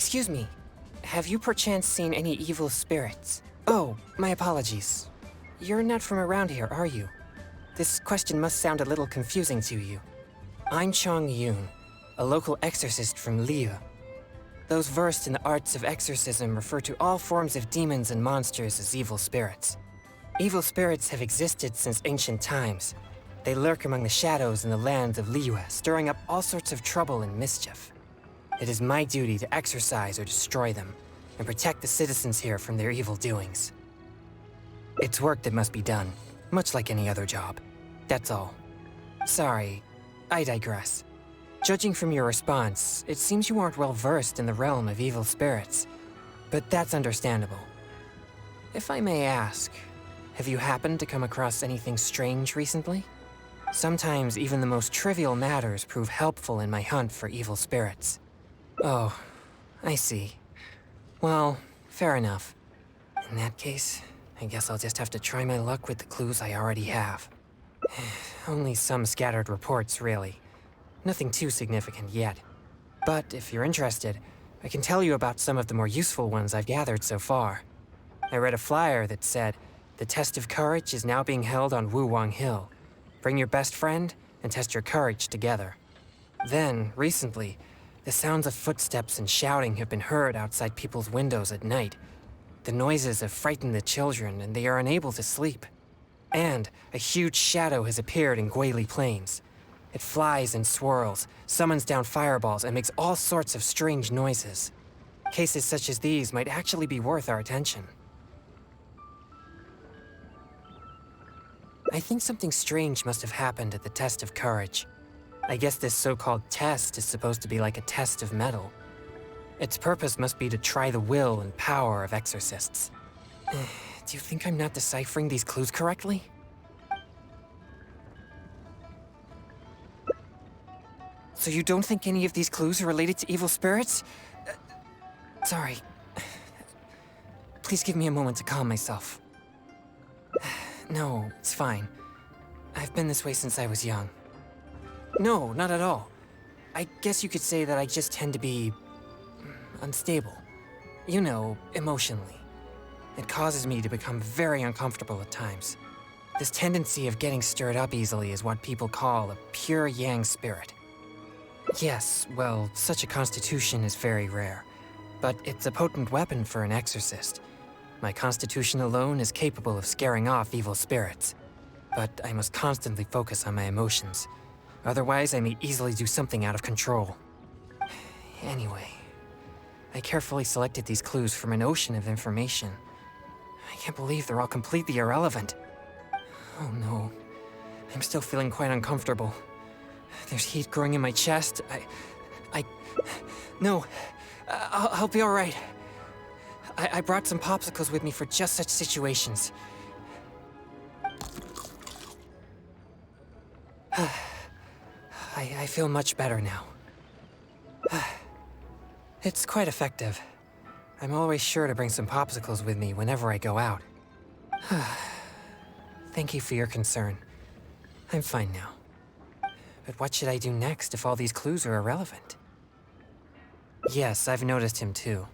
Excuse me. Have you perchance seen any evil spirits? Oh, my apologies. You're not from around here, are you? This question must sound a little confusing to you. I'm Chong, a local exorcist from Liyue. Those versed in the arts of exorcism refer to all forms of demons and monsters as evil spirits. Evil spirits have existed since ancient times. They lurk among the shadows in the lands of Liyue, stirring up all sorts of trouble and mischief. It is my duty to exorcise or destroy them, and protect the citizens here from their evil doings. It's work that must be done, much like any other job. That's all. Sorry, I digress. Judging from your response, it seems you aren't well versed in the realm of evil spirits. But that's understandable. If I may ask, have you happened to come across anything strange recently? Sometimes even the most trivial matters prove helpful in my hunt for evil spirits. Oh, I see. Well, fair enough. In that case, I guess I'll just have to try my luck with the clues I already have. Only some scattered reports, really. Nothing too significant yet. But if you're interested, I can tell you about some of the more useful ones I've gathered so far. I read a flyer that said, "The test of courage is now being held on Wuwang Hill. Bring your best friend and test your courage together." Then, recently, the sounds of footsteps and shouting have been heard outside people's windows at night. The noises have frightened the children, and they are unable to sleep. And a huge shadow has appeared in Guili Plains. It flies and swirls, summons down fireballs, and makes all sorts of strange noises. Cases such as these might actually be worth our attention. I think something strange must have happened at the test of courage. I guess this so-called test is supposed to be like a test of mettle. Its purpose must be to try the will and power of exorcists. Do you think I'm not deciphering these clues correctly? So you don't think any of these clues are related to evil spirits? Sorry. Please give me a moment to calm myself. No, it's fine. I've been this way since I was young. No, not at all. I guess you could say that I just tend to be unstable. You know, emotionally. It causes me to become very uncomfortable at times. This tendency of getting stirred up easily is what people call a pure yang spirit. Yes, well, such a constitution is very rare, but it's a potent weapon for an exorcist. My constitution alone is capable of scaring off evil spirits, but I must constantly focus on my emotions. Otherwise, I may easily do something out of control. Anyway, I carefully selected these clues from an ocean of information. I can't believe they're all completely irrelevant. Oh no, I'm still feeling quite uncomfortable. There's heat growing in my chest. No, I'll be all right. I brought some popsicles with me for just such situations. I feel much better now. It's quite effective. I'm always sure to bring some popsicles with me whenever I go out. Thank you for your concern. I'm fine now. But what should I do next if all these clues are irrelevant? Yes, I've noticed him too.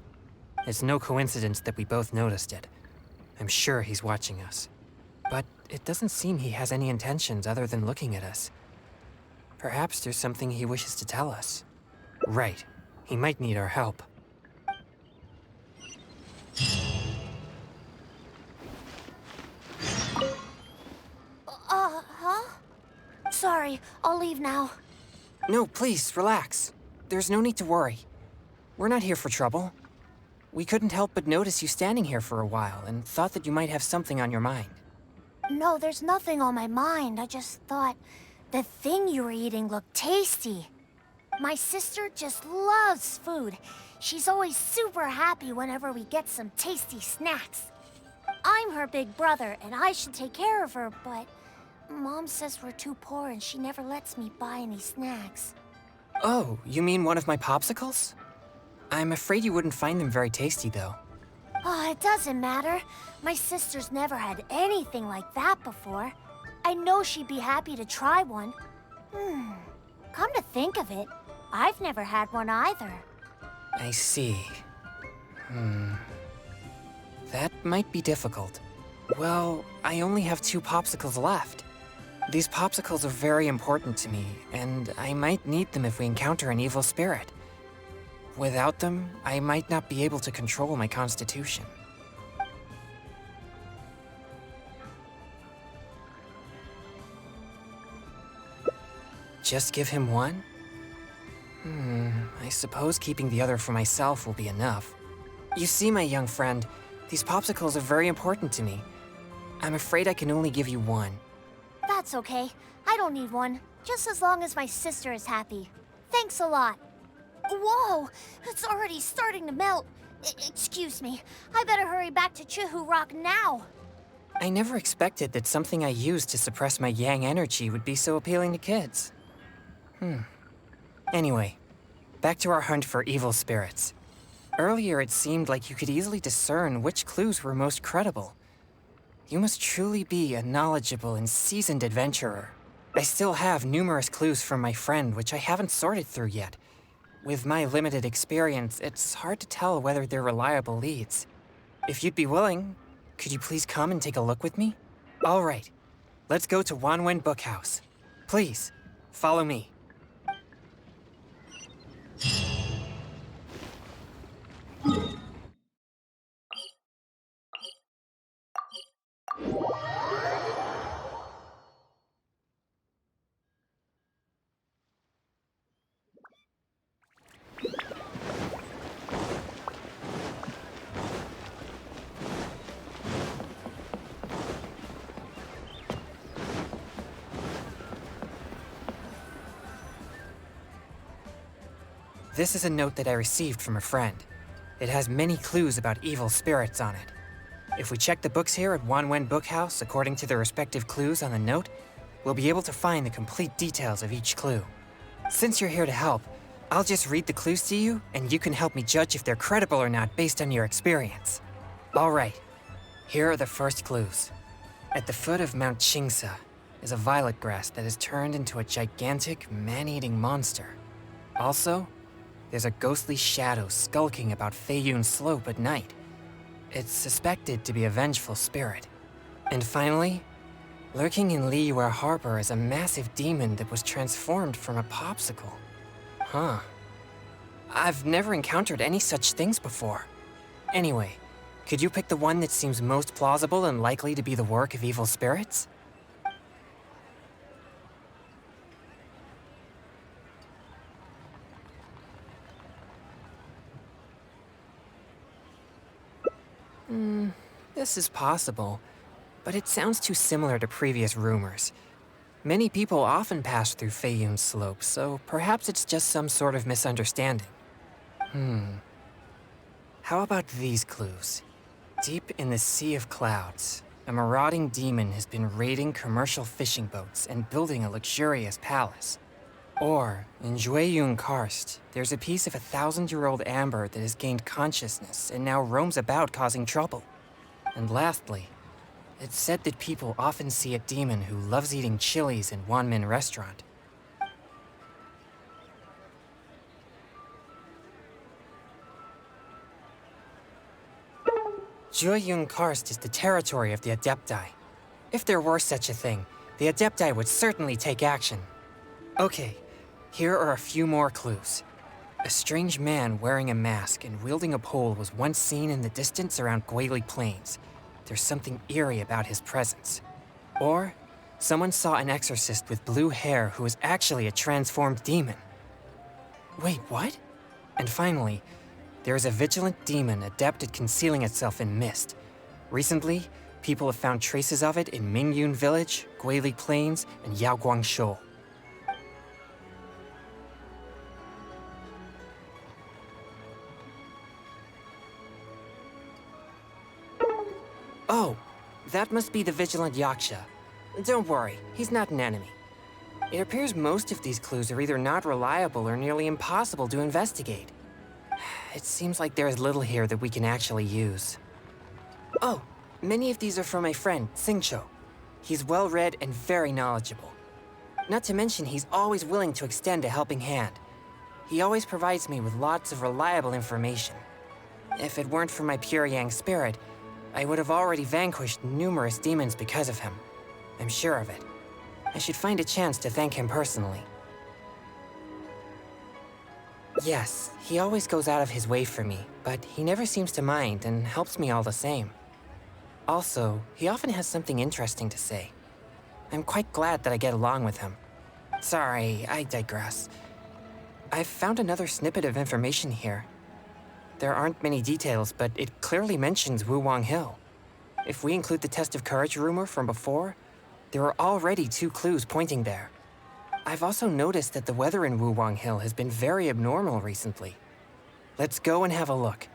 It's no coincidence that we both noticed it. I'm sure he's watching us. But it doesn't seem he has any intentions other than looking at us. Perhaps there's something he wishes to tell us. Right. He might need our help. Huh? Sorry, I'll leave now. No, please, relax. There's no need to worry. We're not here for trouble. We couldn't help but notice you standing here for a while and thought that you might have something on your mind. No, there's nothing on my mind. I just thought the thing you were eating looked tasty. My sister just loves food. She's always super happy whenever we get some tasty snacks. I'm her big brother, and I should take care of her, but Mom says we're too poor and she never lets me buy any snacks. Oh, you mean one of my popsicles? I'm afraid you wouldn't find them very tasty, though. Oh, it doesn't matter. My sister's never had anything like that before. I know she'd be happy to try one. Come to think of it, I've never had one either. I see. That might be difficult. Well, I only have 2 popsicles left. These popsicles are very important to me, and I might need them if we encounter an evil spirit. Without them, I might not be able to control my constitution. Just give him 1? I suppose keeping the other for myself will be enough. You see, my young friend, these popsicles are very important to me. I'm afraid I can only give you 1. That's okay. I don't need one. Just as long as my sister is happy. Thanks a lot. Whoa! It's already starting to melt. Excuse me. I better hurry back to Chihu Rock now. I never expected that something I used to suppress my yang energy would be so appealing to kids. Anyway, back to our hunt for evil spirits. Earlier it seemed like you could easily discern which clues were most credible. You must truly be a knowledgeable and seasoned adventurer. I still have numerous clues from my friend which I haven't sorted through yet. With my limited experience, it's hard to tell whether they're reliable leads. If you'd be willing, could you please come and take a look with me? All right, let's go to Wanwen Bookhouse. Please, follow me. This is a note that I received from a friend. It has many clues about evil spirits on it. If we check the books here at Wanwen Bookhouse according to the respective clues on the note, we'll be able to find the complete details of each clue. Since you're here to help, I'll just read the clues to you, and you can help me judge if they're credible or not based on your experience. All right, here are the first clues. At the foot of Mount Chingsa is a violet grass that has turned into a gigantic, man-eating monster. Also, there's a ghostly shadow skulking about Feiyun Slope at night. It's suspected to be a vengeful spirit. And finally, lurking in Liyue Harbor is a massive demon that was transformed from a popsicle. Huh. I've never encountered any such things before. Anyway, could you pick the one that seems most plausible and likely to be the work of evil spirits? This is possible, but it sounds too similar to previous rumors. Many people often pass through Feiyun Slope, so perhaps it's just some sort of misunderstanding. How about these clues? Deep in the Sea of Clouds, a marauding demon has been raiding commercial fishing boats and building a luxurious palace. Or, in Jueyun Karst, there's a piece of 1,000-year-old amber that has gained consciousness and now roams about causing trouble. And lastly, it's said that people often see a demon who loves eating chilies in Wanmin Restaurant. Jueyun Karst is the territory of the Adepti. If there were such a thing, the Adepti would certainly take action. Okay, here are a few more clues. A strange man wearing a mask and wielding a pole was once seen in the distance around Guili Plains. There's something eerie about his presence. Or, someone saw an exorcist with blue hair who was actually a transformed demon. Wait, what? And finally, there is a vigilant demon adept at concealing itself in mist. Recently, people have found traces of it in Mingyun Village, Guili Plains, and Yaoguang Shoal. Oh, that must be the vigilant Yaksha. Don't worry, he's not an enemy. It appears most of these clues are either not reliable or nearly impossible to investigate. It seems like there is little here that we can actually use. Oh, many of these are from my friend, Xingqiu. He's well-read and very knowledgeable. Not to mention, he's always willing to extend a helping hand. He always provides me with lots of reliable information. If it weren't for my pure Yang spirit, I would have already vanquished numerous demons because of him. I'm sure of it. I should find a chance to thank him personally. Yes, he always goes out of his way for me, but he never seems to mind and helps me all the same. Also, he often has something interesting to say. I'm quite glad that I get along with him. Sorry, I digress. I've found another snippet of information here. There aren't many details, but it clearly mentions Wuwang Hill. If we include the test of courage rumor from before, there are already 2 clues pointing there. I've also noticed that the weather in Wuwang Hill has been very abnormal recently. Let's go and have a look.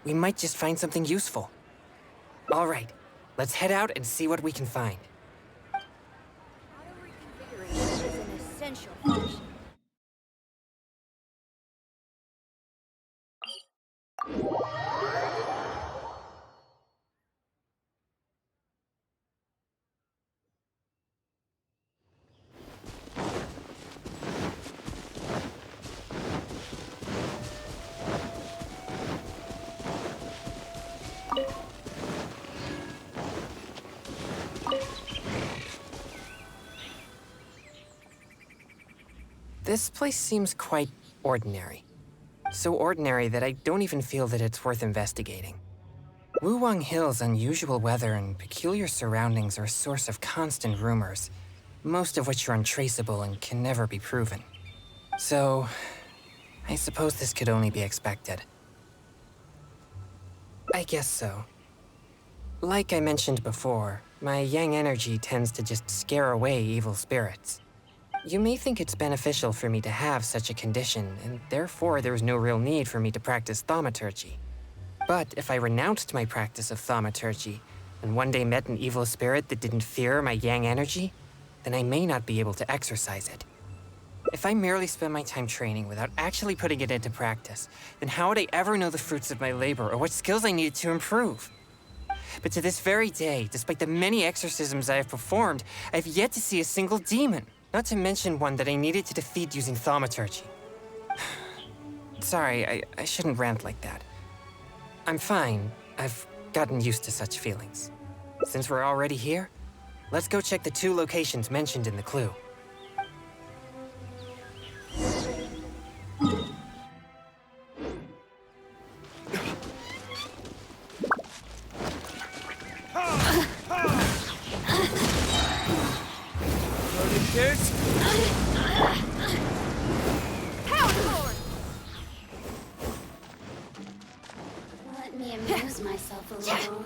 We might just find something useful. All right, let's head out and see what we can find. Auto reconfiguration is an essential function. This place seems quite ordinary. So ordinary that I don't even feel that it's worth investigating. Wuwang Hill's unusual weather and peculiar surroundings are a source of constant rumors, most of which are untraceable and can never be proven. So, I suppose this could only be expected. I guess so. Like I mentioned before, my yang energy tends to just scare away evil spirits. You may think it's beneficial for me to have such a condition, and therefore there's no real need for me to practice thaumaturgy. But if I renounced my practice of thaumaturgy, and one day met an evil spirit that didn't fear my yang energy, then I may not be able to exercise it. If I merely spend my time training without actually putting it into practice, then how would I ever know the fruits of my labor or what skills I needed to improve? But to this very day, despite the many exorcisms I have performed, I have yet to see a single demon. Not to mention one that I needed to defeat using thaumaturgy. Sorry, I shouldn't rant like that. I'm fine. I've gotten used to such feelings. Since we're already here, let's go check the 2 locations mentioned in the clue. Let me amuse myself a little.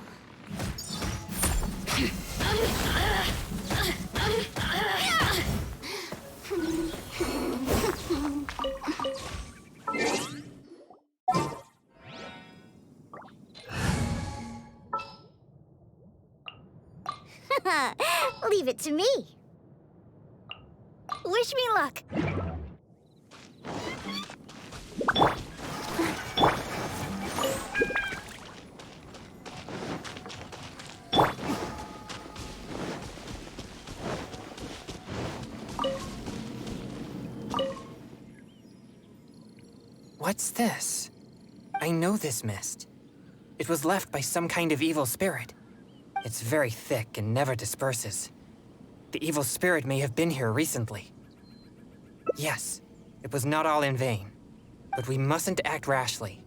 Leave it to me. Wish me luck. What's this? I know this mist. It was left by some kind of evil spirit. It's very thick and never disperses. The evil spirit may have been here recently. Yes, it was not all in vain. But we mustn't act rashly.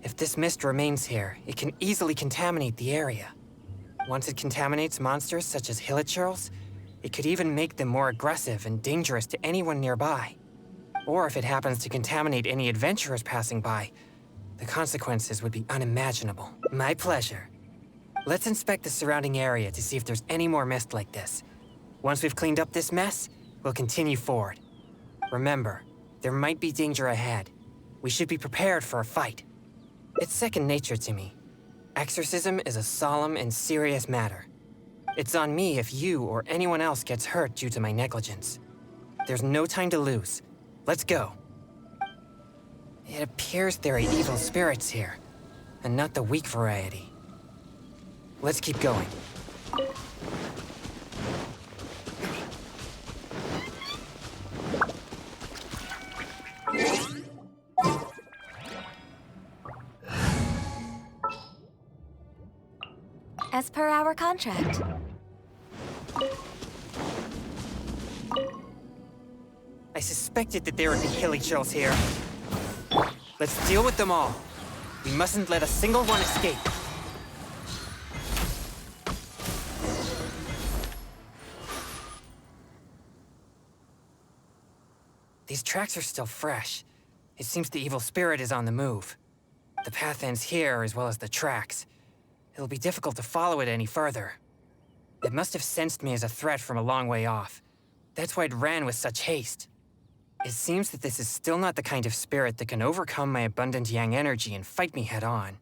If this mist remains here, it can easily contaminate the area. Once it contaminates monsters such as hilichurls, it could even make them more aggressive and dangerous to anyone nearby. Or if it happens to contaminate any adventurers passing by, the consequences would be unimaginable. My pleasure. Let's inspect the surrounding area to see if there's any more mist like this. Once we've cleaned up this mess, we'll continue forward. Remember, there might be danger ahead. We should be prepared for a fight. It's second nature to me. Exorcism is a solemn and serious matter. It's on me if you or anyone else gets hurt due to my negligence. There's no time to lose. Let's go. It appears there are evil spirits here, and not the weak variety. Let's keep going. as per our contract. I suspected that there would be hilly-chills here. Let's deal with them all. We mustn't let a single one escape. These tracks are still fresh. It seems the evil spirit is on the move. The path ends here as well as the tracks. It'll be difficult to follow it any further. It must have sensed me as a threat from a long way off. That's why it ran with such haste. It seems that this is still not the kind of spirit that can overcome my abundant yang energy and fight me head on.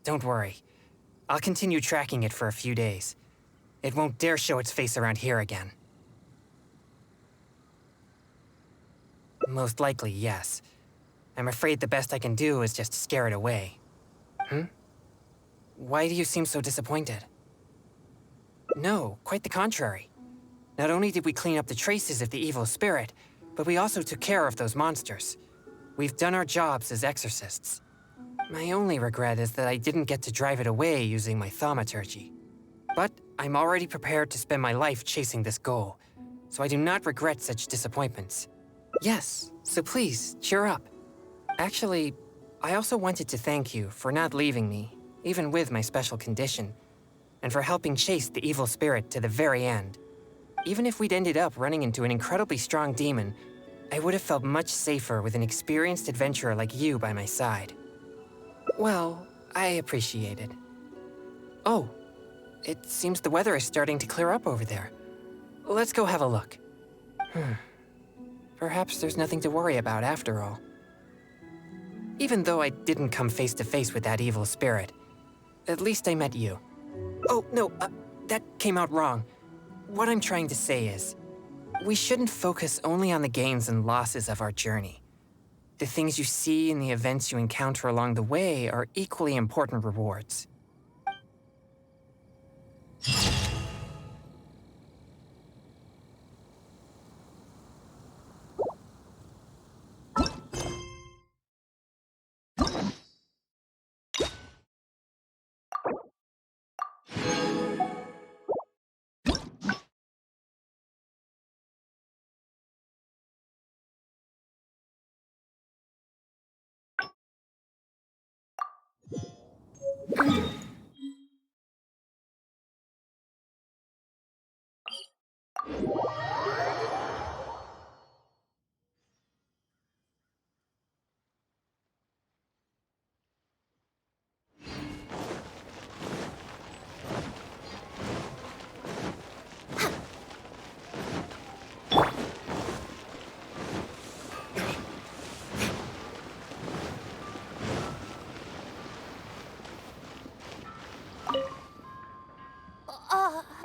Don't worry. I'll continue tracking it for a few days. It won't dare show its face around here again. Most likely, yes. I'm afraid the best I can do is just scare it away. Why do you seem so disappointed? No, quite the contrary. Not only did we clean up the traces of the evil spirit, but we also took care of those monsters. We've done our jobs as exorcists. My only regret is that I didn't get to drive it away using my thaumaturgy. But I'm already prepared to spend my life chasing this goal, so I do not regret such disappointments. Yes, so please, cheer up. Actually, I also wanted to thank you for not leaving me, even with my special condition, and for helping chase the evil spirit to the very end. Even if we'd ended up running into an incredibly strong demon, I would have felt much safer with an experienced adventurer like you by my side. Well, I appreciate it. Oh, it seems the weather is starting to clear up over there. Let's go have a look. Perhaps there's nothing to worry about after all. Even though I didn't come face to face with that evil spirit, at least I met you. Oh, no, that came out wrong. What I'm trying to say is, we shouldn't focus only on the gains and losses of our journey. The things you see and the events you encounter along the way are equally important rewards.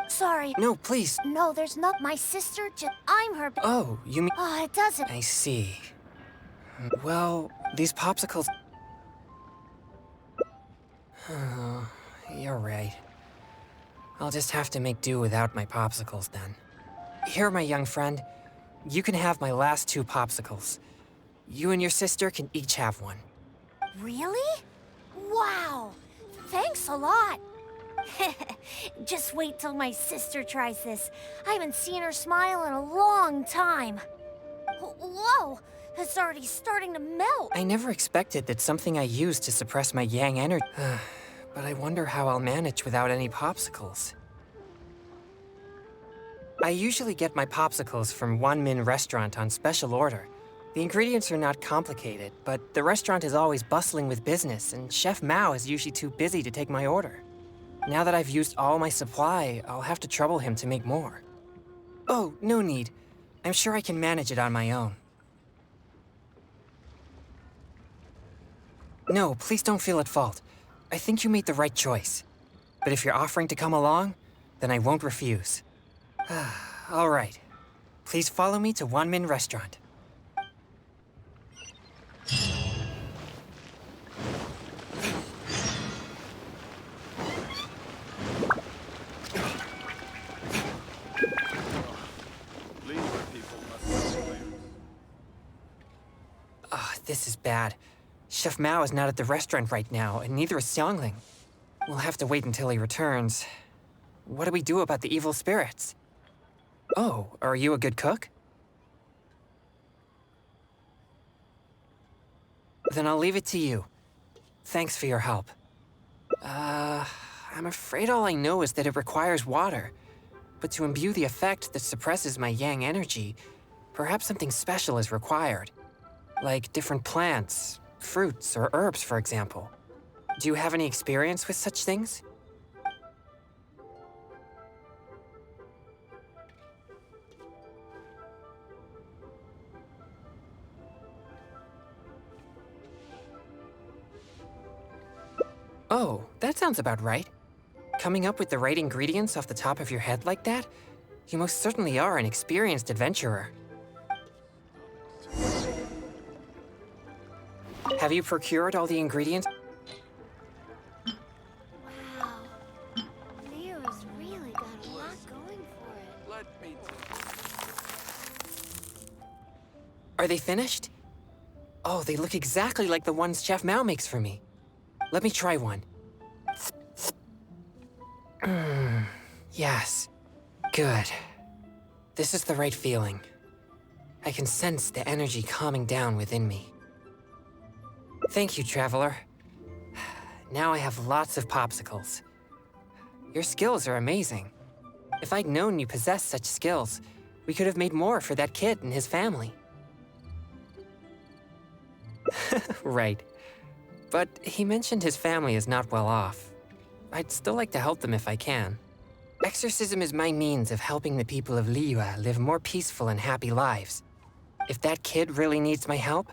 Sorry. No, please. No, there's not. My sister I'm her. Oh, you mean... It doesn't. I see. Well, these popsicles... Oh, you're right. I'll just have to make do without my popsicles then. Here, my young friend. You can have my last 2 popsicles. You and your sister can each have one. Really? Wow. Thanks a lot. Just wait till my sister tries this. I haven't seen her smile in a long time. Whoa! It's already starting to melt. I never expected that something I used to suppress my yang energy... But I wonder how I'll manage without any popsicles. I usually get my popsicles from One Min Restaurant on special order. The ingredients are not complicated, but the restaurant is always bustling with business, and Chef Mao is usually too busy to take my order. Now that I've used all my supply, I'll have to trouble him to make more. Oh, no need. I'm sure I can manage it on my own. No, please don't feel at fault. I think you made the right choice. But if you're offering to come along, then I won't refuse. All right. Please follow me to One Min Restaurant. This is bad. Chef Mao is not at the restaurant right now, and neither is Xiangling. We'll have to wait until he returns. What do we do about the evil spirits? Oh, are you a good cook? Then I'll leave it to you. Thanks for your help. I'm afraid all I know is that it requires water. But to imbue the effect that suppresses my yang energy, perhaps something special is required. Like different plants, fruits, or herbs, for example. Do you have any experience with such things? Oh, that sounds about right. Coming up with the right ingredients off the top of your head like that? You most certainly are an experienced adventurer. Have you procured all the ingredients? Wow. Leo's really got a lot going for it. Are they finished? Oh, they look exactly like the ones Chef Mao makes for me. Let me try one. Yes. Good. This is the right feeling. I can sense the energy calming down within me. Thank you, Traveler. Now I have lots of popsicles. Your skills are amazing. If I'd known you possessed such skills, we could have made more for that kid and his family. Right. But he mentioned his family is not well off. I'd still like to help them if I can. Exorcism is my means of helping the people of Liyue live more peaceful and happy lives. If that kid really needs my help,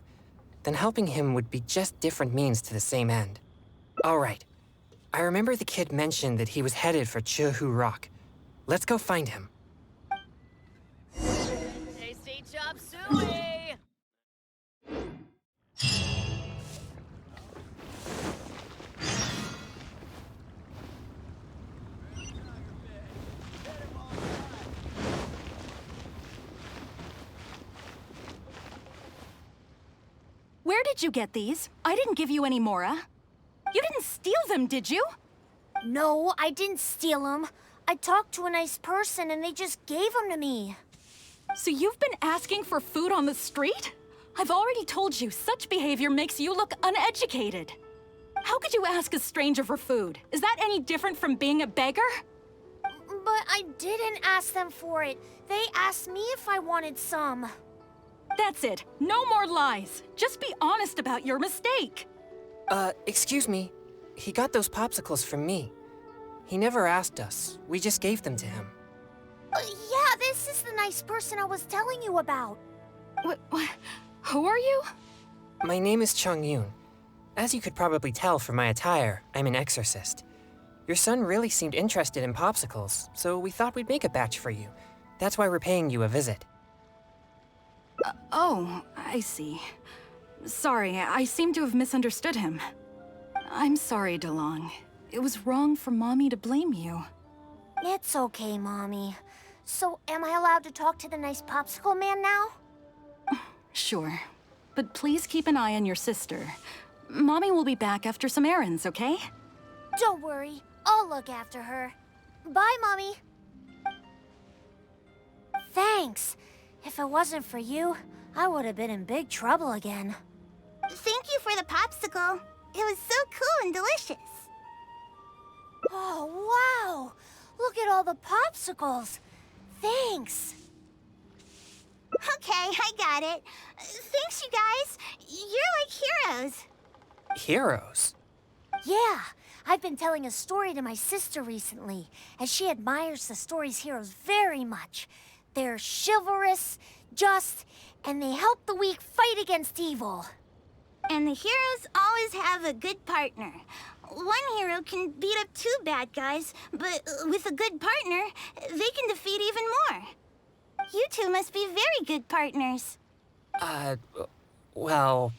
then helping him would be just different means to the same end. All right. I remember the kid mentioned that he was headed for Chehu Rock. Let's go find him. Tasty chop suey! Where did you get these? I didn't give you any, Mora. You didn't steal them, did you? No, I didn't steal them. I talked to a nice person and they just gave them to me. So you've been asking for food on the street? I've already told you, such behavior makes you look uneducated. How could you ask a stranger for food? Is that any different from being a beggar? But I didn't ask them for it. They asked me if I wanted some. That's it. No more lies. Just be honest about your mistake. Excuse me. He got those popsicles from me. He never asked us. We just gave them to him. Yeah, this is the nice person I was telling you about. What? Who are you? My name is Chong Yun. As you could probably tell from my attire, I'm an exorcist. Your son really seemed interested in popsicles, so we thought we'd make a batch for you. That's why we're paying you a visit. Oh, I see. Sorry, I seem to have misunderstood him. I'm sorry, DeLong. It was wrong for Mommy to blame you. It's okay, Mommy. So, am I allowed to talk to the nice popsicle man now? Sure. But please keep an eye on your sister. Mommy will be back after some errands, okay? Don't worry. I'll look after her. Bye, Mommy. Thanks. If it wasn't for you, I would have been in big trouble again. Thank you for the popsicle. It was so cool and delicious. Oh, wow! Look at all the popsicles. Thanks. Okay, I got it. Thanks, you guys. You're like heroes. Heroes? Yeah, I've been telling a story to my sister recently, and she admires the story's heroes very much. They're chivalrous, just, and they help the weak fight against evil. And the heroes always have a good partner. One hero can beat up two bad guys, but with a good partner, they can defeat even more. You two must be very good partners. Well...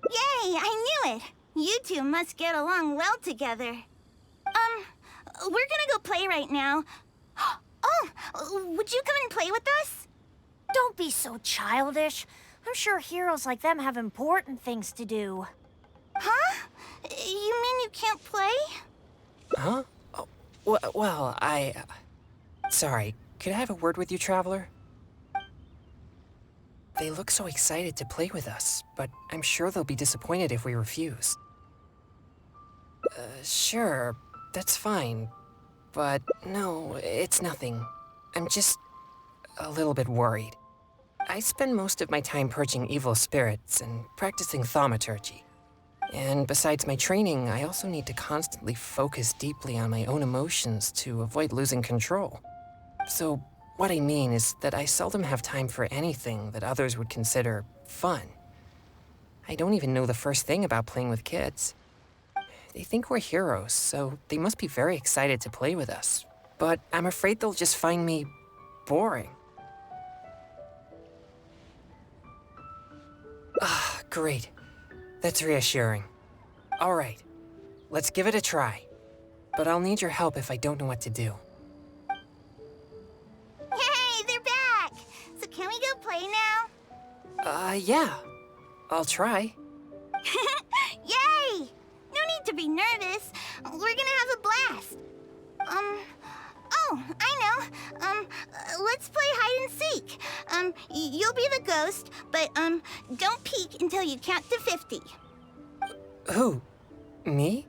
Yay, I knew it. You two must get along well together. We're gonna go play right now. Oh, would you come and play with us? Don't be so childish. I'm sure heroes like them have important things to do. Huh? You mean you can't play? Huh? Oh, well, Sorry, could I have a word with you, Traveler? They look so excited to play with us, but I'm sure they'll be disappointed if we refuse. Sure, that's fine. But no, it's nothing. I'm just a little bit worried. I spend most of my time purging evil spirits and practicing thaumaturgy. And besides my training, I also need to constantly focus deeply on my own emotions to avoid losing control. So, what I mean is that I seldom have time for anything that others would consider fun. I don't even know the first thing about playing with kids. They think we're heroes, so they must be very excited to play with us. But I'm afraid they'll just find me boring. Ah, great. That's reassuring. All right, let's give it a try. But I'll need your help if I don't know what to do. Hey, they're back! So can we go play now? Yeah. I'll try. Yay! No need to be nervous. We're gonna have a blast. Oh, I know. Let's play hide and seek. You'll be the ghost, but, don't peek until you count to 50. Who? Me?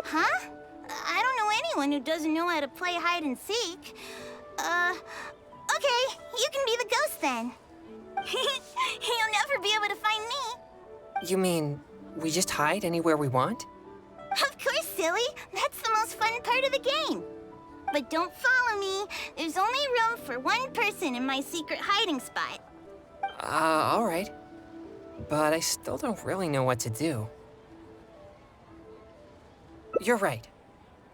Huh? I don't know anyone who doesn't know how to play hide and seek. Okay, you can be the ghost then. You'll never be able to find me. You mean we just hide anywhere we want? Of course, silly. That's the most fun part of the game. But don't follow me. There's only room for one person in my secret hiding spot. All right. But I still don't really know what to do. You're right.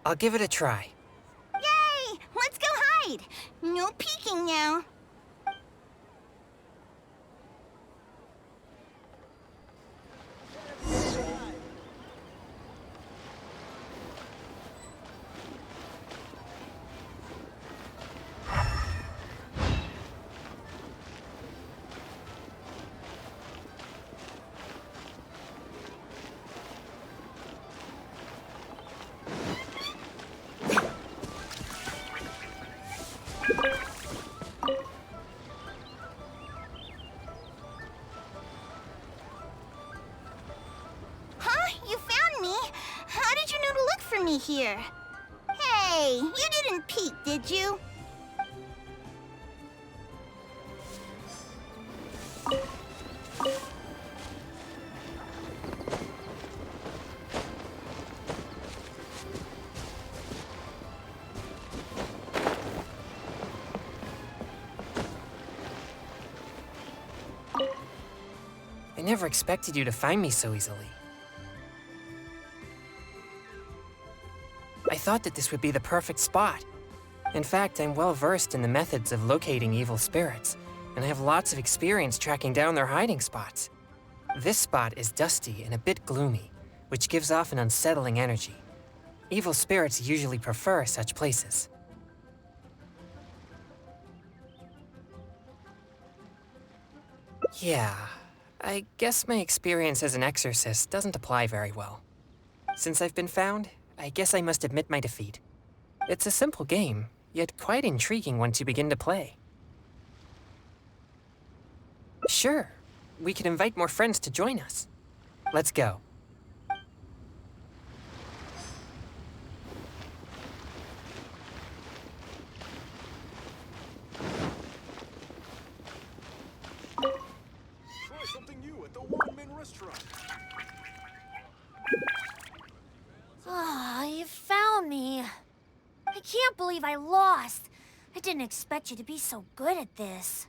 I'll give it a try. Yay! Let's go hide. No peeking now. Here. Hey, you didn't peek, did you? I never expected you to find me so easily. I thought that this would be the perfect spot. In fact, I'm well versed in the methods of locating evil spirits, and I have lots of experience tracking down their hiding spots. This spot is dusty and a bit gloomy, which gives off an unsettling energy. Evil spirits usually prefer such places. Yeah, I guess my experience as an exorcist doesn't apply very well. Since I've been found, I guess I must admit my defeat. It's a simple game, yet quite intriguing once you begin to play. Sure, we can invite more friends to join us. Let's go. Try something new at the one-man restaurant. Ah, you found me. I can't believe I lost. I didn't expect you to be so good at this.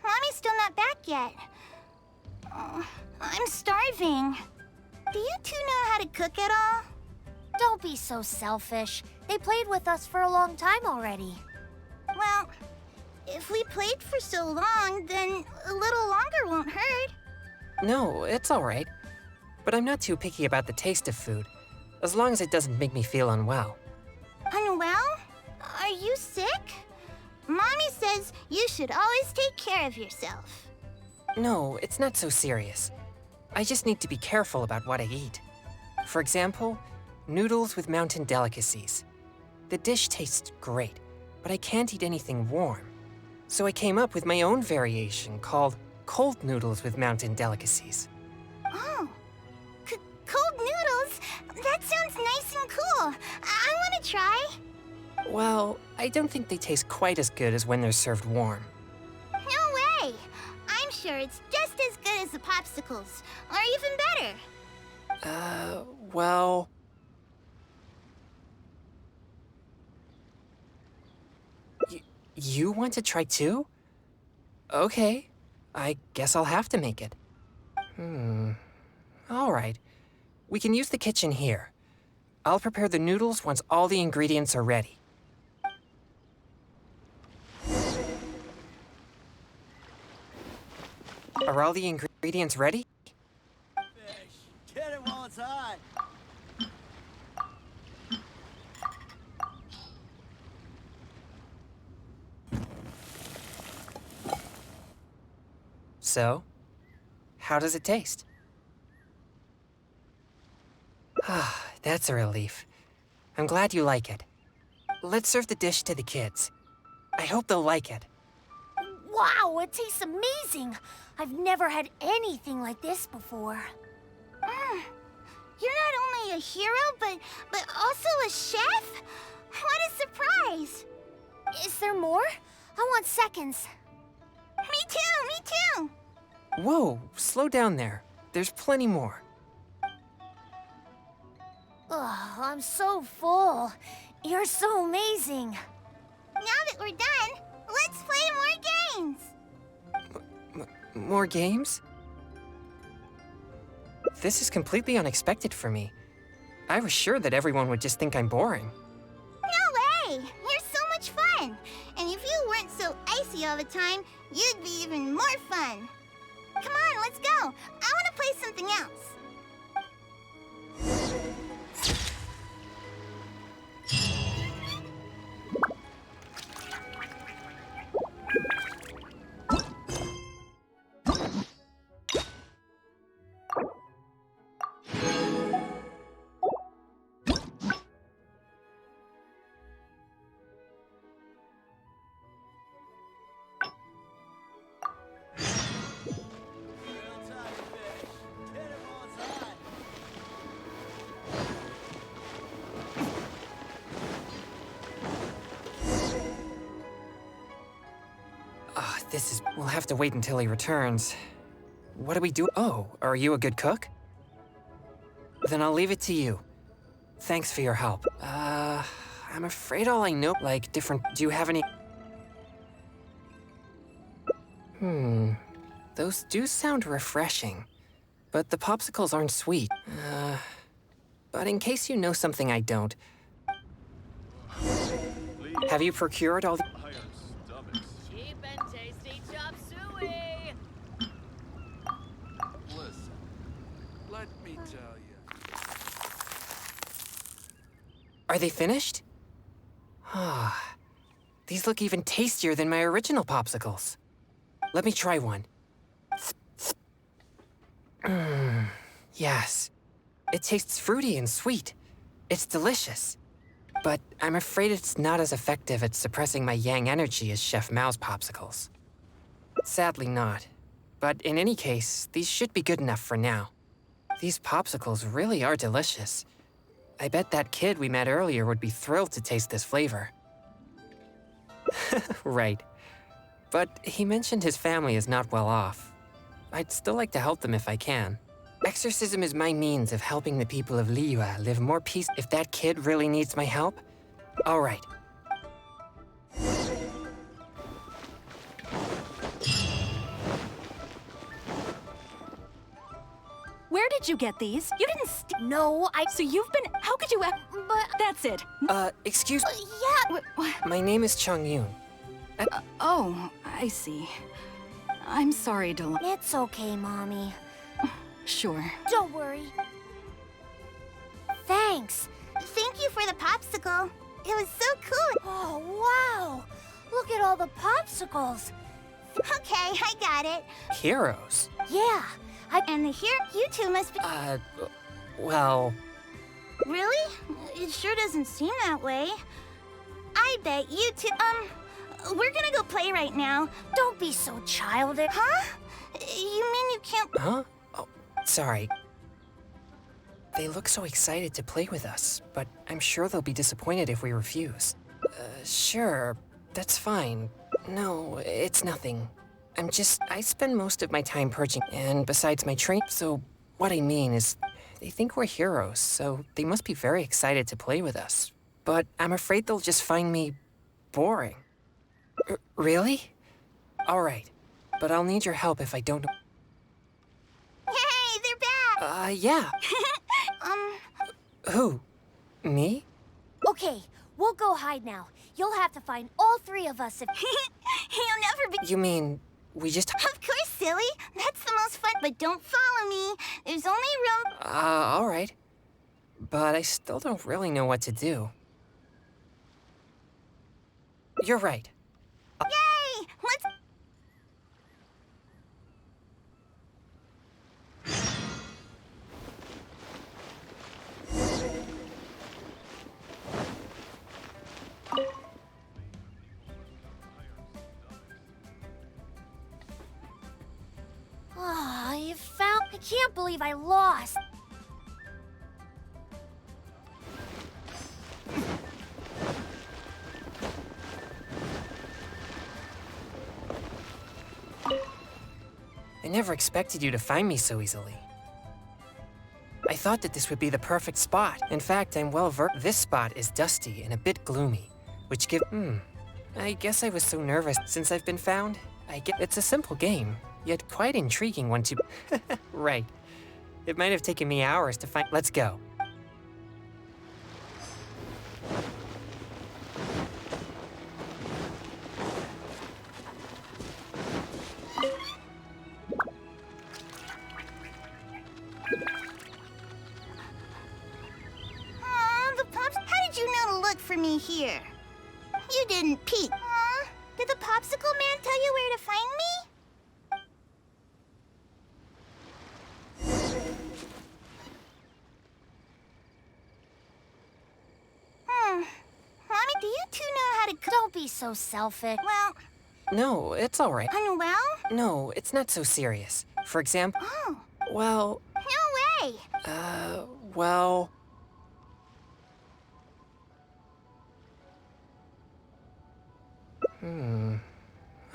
Mommy's still not back yet. I'm starving. Do you two know how to cook at all? Don't be so selfish. They played with us for a long time already. Well, If we played for so long, then a little longer won't hurt. No, it's all right. But I'm not too picky about the taste of food, as long as it doesn't make me feel unwell. Unwell? Are you sick? Mommy says you should always take care of yourself. No, it's not so serious. I just need to be careful about what I eat. For example, noodles with mountain delicacies. The dish tastes great, but I can't eat anything warm. So I came up with my own variation called cold noodles with mountain delicacies. Oh, cold noodles? That sounds nice and cool. I want to try. Well, I don't think they taste quite as good as when they're served warm. No way! I'm sure it's just as good as the popsicles, or even better. Well... You want to try too? Okay, I guess I'll have to make it. All right. We can use the kitchen here. I'll prepare the noodles once all the ingredients are ready. Are all the ingredients ready? Fish, get it while it's hot. So, how does it taste? Ah, that's a relief. I'm glad you like it. Let's serve the dish to the kids. I hope they'll like it. Wow, it tastes amazing. I've never had anything like this before. You're not only a hero, but also a chef? What a surprise! Is there more? I want seconds. Me too! Whoa, slow down there. There's plenty more. Ugh, I'm so full. You're so amazing. Now that we're done, let's play more games! More games? This is completely unexpected for me. I was sure that everyone would just think I'm boring. No way! You're so much fun! And if you weren't so icy all the time, you'd be even more fun. Come on, let's go! I want to play something else. Real time, fish. Get it while it's hot. We'll have to wait until he returns. What do we do? Oh, are you a good cook? Then I'll leave it to you. Thanks for your help. I'm afraid all I know, like, different... Do you have any... Those do sound refreshing. But the popsicles aren't sweet. But in case you know something I don't... Have you procured all the... Iron stomachs. Cheap and tasty chop suey! Listen, let me tell you. Are they finished? Ah, these look even tastier than my original popsicles. Let me try one. Yes. It tastes fruity and sweet. It's delicious. But I'm afraid it's not as effective at suppressing my yang energy as Chef Mao's popsicles. Sadly not. But in any case, these should be good enough for now. These popsicles really are delicious. I bet that kid we met earlier would be thrilled to taste this flavor. Right. But he mentioned his family is not well off. I'd still like to help them if I can. Exorcism is my means of helping the people of Liyue live more peace. If that kid really needs my help, all right. Where did you get these? You didn't No, So you've been... How could you... But... That's it. Excuse me. Yeah, My name is Chong Yoon. Oh, I see. I'm sorry, Del. It's okay, Mommy. Sure. Don't worry. Thanks. Thank you for the popsicle. It was so cool. Oh, wow! Look at all the popsicles. Okay, I got it. Heroes? Yeah, And here, you two must be... Well... Really? It sure doesn't seem that way. I bet you two... we're gonna go play right now. don't be so childish. Huh? You mean you can't... Huh? Oh, sorry. They look so excited to play with us, but I'm sure they'll be disappointed if we refuse. Sure, that's fine. No, it's nothing. I spend most of my time purging, and besides my train, so what I mean is, they think we're heroes, so they must be very excited to play with us. But I'm afraid they'll just find me boring. Really? All right, but I'll need your help if I don't... Hey, they're back! Yeah. Who? Me? Okay, we'll go hide now. You'll have to find all three of us if... You'll never be... You mean, we just... Of course, silly. That's the most fun. But don't follow me. There's only room... all right. But I still don't really know what to do. You're right. Yay! Let's... Ah, you found... I can't believe I lost. I never expected you to find me so easily. I thought that this would be the perfect spot. In fact, I'm well versed. This spot is dusty and a bit gloomy, which I guess I was so nervous since I've been found. It's a simple game, yet quite intriguing one to... Right. It might have taken me hours to find... Let's go. The Pops... How did you know to look for me here? You didn't peek. Did the Popsicle Man tell you where to find me? Mommy, do you two know how to cook? Don't be so selfish. Well, No, it's all right. unwell? No, it's not so serious. For example... Oh, Well... no way. Well...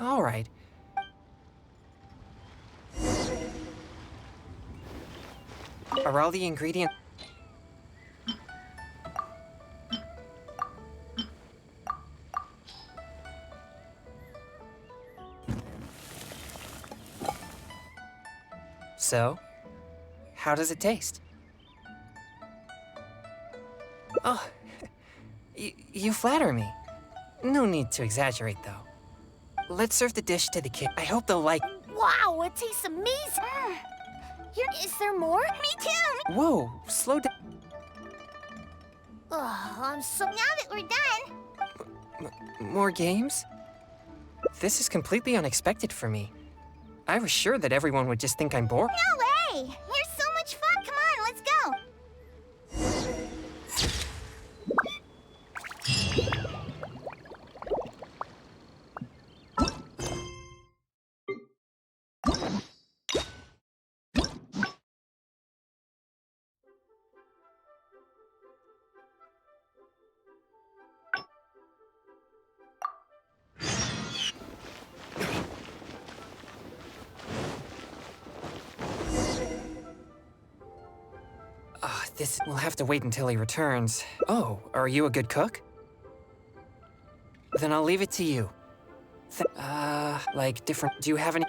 All right. Are all the ingredients... So, how does it taste? Oh, you flatter me. No need to exaggerate, though. Let's serve the dish to the kid. I hope they'll like... Wow, it tastes amazing. Is there more? Me too. Whoa, slow down. Ugh, I'm so... Now that we're done, More games? This is completely unexpected for me. I was sure that everyone would just think I'm bored. no way. You're so much fun. Come on, let's go. We'll have to wait until he returns. Oh, are you a good cook? Then I'll leave it to you. Like different... Do you have any...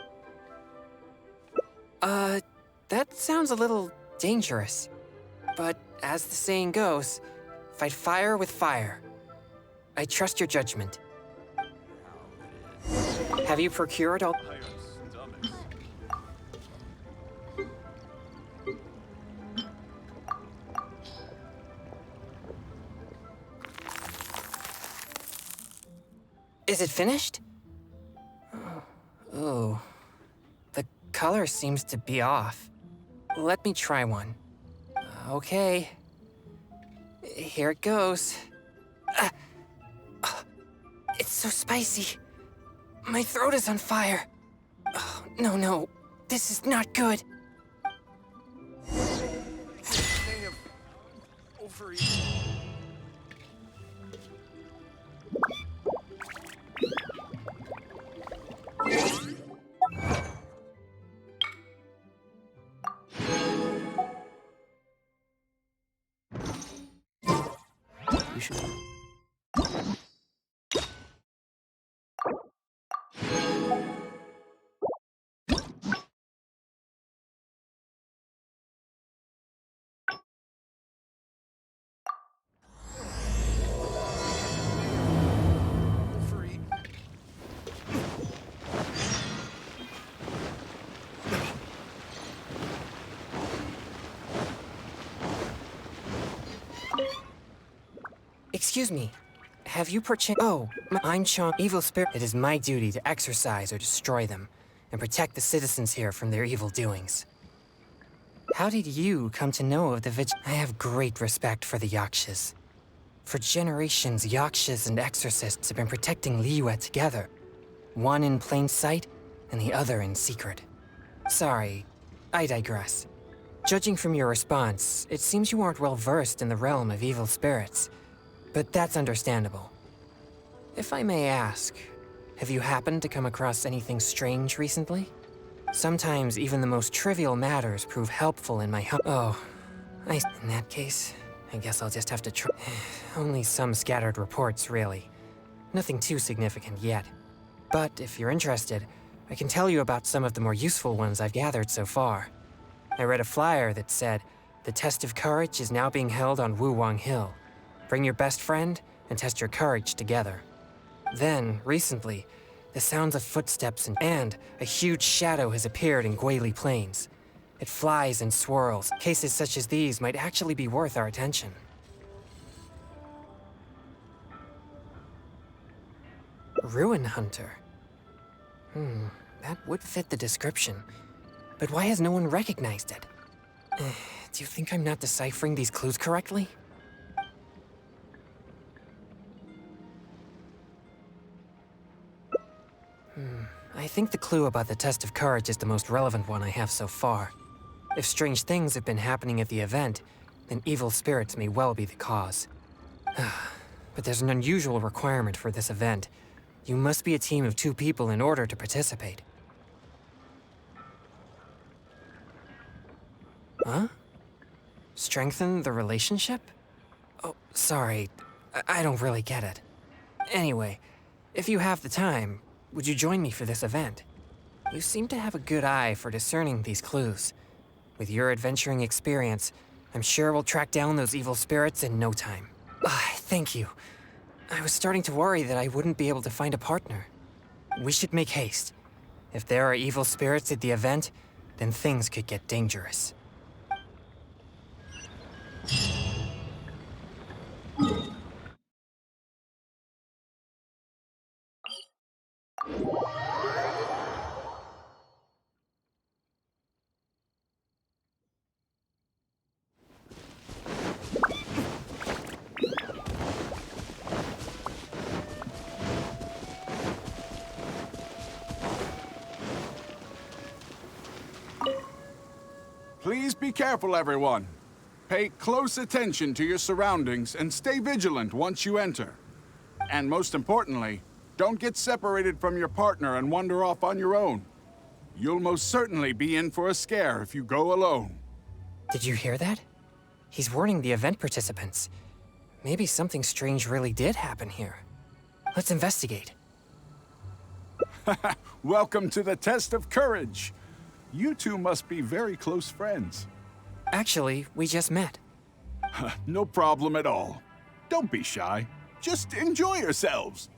That sounds a little dangerous. But as the saying goes, fight fire with fire. I trust your judgment. Have you procured all... Is it finished? Oh, the color seems to be off. Let me try one. Okay. Here it goes. It's so spicy. My throat is on fire. Oh, no. This is not good. May have overeaten. You should... Overeaten. Excuse me. Have you perchance... Oh, I'm Chong, evil spirit. It is my duty to exorcise or destroy them, and protect the citizens here from their evil doings. How did you come to know of the I have great respect for the Yakshas. For generations, Yakshas and exorcists have been protecting Liyue together. One in plain sight, and the other in secret. Sorry, I digress. Judging from your response, it seems you aren't well versed in the realm of evil spirits. But that's understandable. If I may ask, have you happened to come across anything strange recently? Sometimes even the most trivial matters prove helpful in my in that case, I guess I'll just have to try. Only some scattered reports, really. Nothing too significant yet. But if you're interested, I can tell you about some of the more useful ones I've gathered so far. I read a flyer that said, the test of courage is now being held on Wuwang Hill. Bring your best friend and test your courage together. Then, recently, the sounds of footsteps and a huge shadow has appeared in Guili Plains. It flies and swirls. Cases such as these might actually be worth our attention. Ruin Hunter. That would fit the description. But why has no one recognized it? Do you think I'm not deciphering these clues correctly? I think the clue about the test of courage is the most relevant one I have so far. If strange things have been happening at the event, then evil spirits may well be the cause. But there's an unusual requirement for this event. You must be a team of 2 people in order to participate. Huh? Strengthen the relationship? Oh, sorry. I don't really get it. Anyway, if you have the time, would you join me for this event? You seem to have a good eye for discerning these clues. With your adventuring experience, I'm sure we'll track down those evil spirits in no time. Thank you. I was starting to worry that I wouldn't be able to find a partner. We should make haste. If there are evil spirits at the event, then things could get dangerous. Please be careful, everyone. Pay close attention to your surroundings and stay vigilant once you enter. And most importantly, don't get separated from your partner and wander off on your own. You'll most certainly be in for a scare if you go alone. Did you hear that? He's warning the event participants. Maybe something strange really did happen here. Let's investigate. Welcome to the test of courage. You two must be very close friends. Actually, we just met. No problem at all. Don't be shy. Just enjoy yourselves.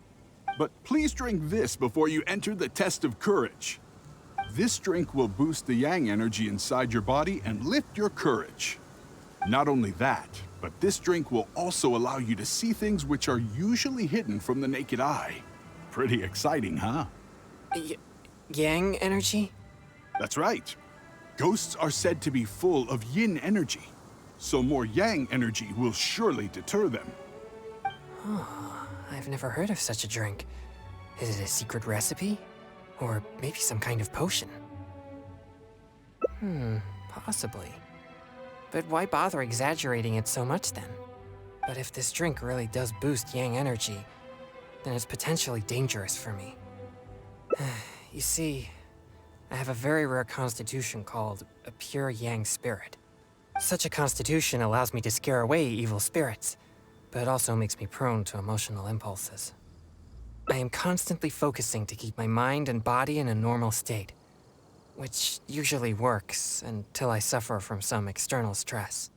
but please drink this before you enter the test of courage. This drink will boost the yang energy inside your body and lift your courage. Not only that, but this drink will also allow you to see things which are usually hidden from the naked eye. Pretty exciting, huh? Yang energy? That's right. Ghosts are said to be full of yin energy, so more yang energy will surely deter them. I've never heard of such a drink. Is it a secret recipe? Or maybe some kind of potion? Possibly. But why bother exaggerating it so much then? But if this drink really does boost yang energy, then it's potentially dangerous for me. You see, I have a very rare constitution called a pure yang spirit. Such a constitution allows me to scare away evil spirits, but it also makes me prone to emotional impulses. I am constantly focusing to keep my mind and body in a normal state, which usually works until I suffer from some external stress.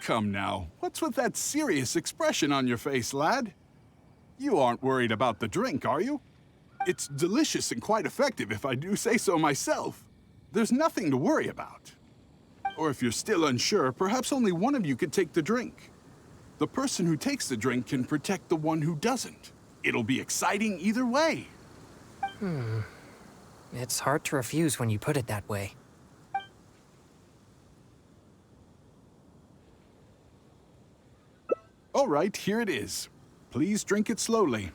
Come now, what's with that serious expression on your face, lad? You aren't worried about the drink, are you? It's delicious and quite effective, if I do say so myself. There's nothing to worry about. Or if you're still unsure, perhaps only one of you could take the drink. The person who takes the drink can protect the one who doesn't. It'll be exciting either way. It's hard to refuse when you put it that way. All right, here it is. Please drink it slowly.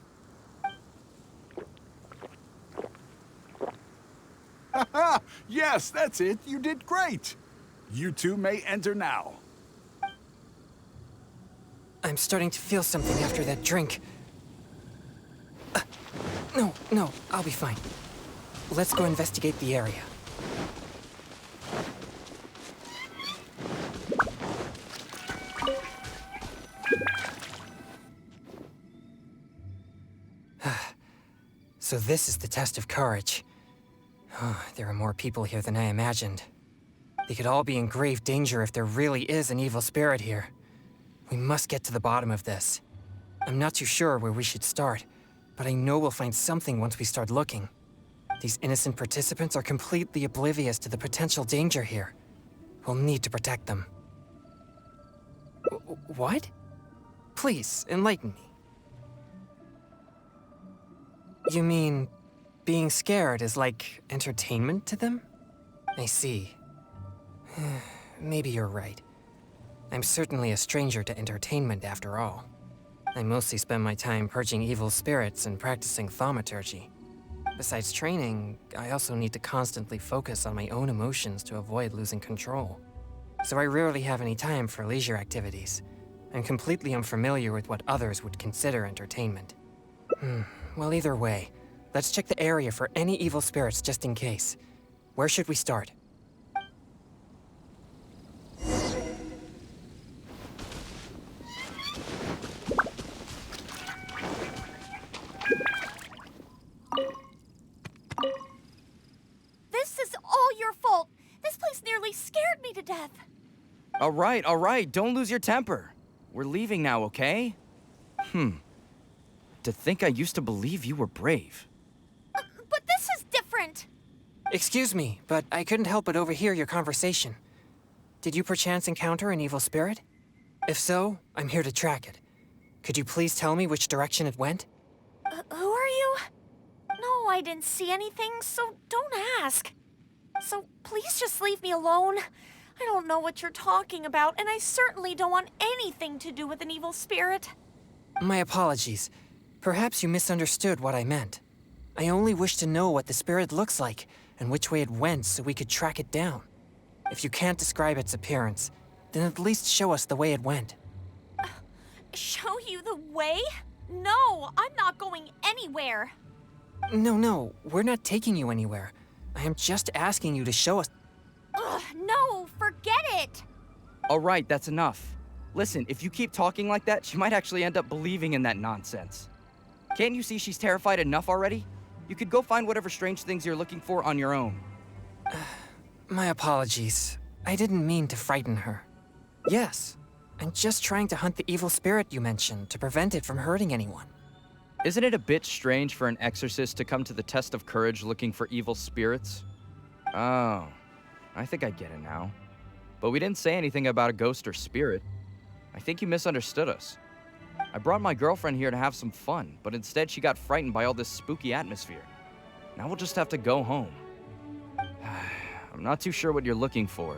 Haha! Yes, that's it. You did great. You two may enter now. I'm starting to feel something after that drink. No, I'll be fine. Let's go investigate the area. So this is the test of courage. There are more people here than I imagined. They could all be in grave danger if there really is an evil spirit here. We must get to the bottom of this. I'm not too sure where we should start, but I know we'll find something once we start looking. These innocent participants are completely oblivious to the potential danger here. We'll need to protect them. What? Please, enlighten me. You mean being scared is like entertainment to them? I see. Maybe you're right. I'm certainly a stranger to entertainment after all. I mostly spend my time purging evil spirits and practicing thaumaturgy. Besides training, I also need to constantly focus on my own emotions to avoid losing control. So I rarely have any time for leisure activities. I'm completely unfamiliar with what others would consider entertainment. Well, either way, let's check the area for any evil spirits just in case. Where should we start? This is all your fault. This place nearly scared me to death. All right, don't lose your temper. We're leaving now, okay? To think I used to believe you were brave. But this is different. Excuse me, but I couldn't help but overhear your conversation. Did you perchance encounter an evil spirit? If so, I'm here to track it. Could you please tell me which direction it went? Who are you? No, I didn't see anything, so don't ask. So please just leave me alone. I don't know what you're talking about, and I certainly don't want anything to do with an evil spirit. My apologies. Perhaps you misunderstood what I meant. I only wish to know what the spirit looks like and which way it went so we could track it down. If you can't describe its appearance, then at least show us the way it went. Show you the way? No, I'm not going anywhere. No, we're not taking you anywhere. I am just asking you to show us. No, forget it. All right, that's enough. Listen, if you keep talking like that, she might actually end up believing in that nonsense. Can't you see she's terrified enough already? You could go find whatever strange things you're looking for on your own. My apologies. I didn't mean to frighten her. Yes, I'm just trying to hunt the evil spirit you mentioned to prevent it from hurting anyone. Isn't it a bit strange for an exorcist to come to the test of courage looking for evil spirits? Oh, I think I get it now. But we didn't say anything about a ghost or spirit. I think you misunderstood us. I brought my girlfriend here to have some fun, but instead she got frightened by all this spooky atmosphere. Now we'll just have to go home. I'm not too sure what you're looking for,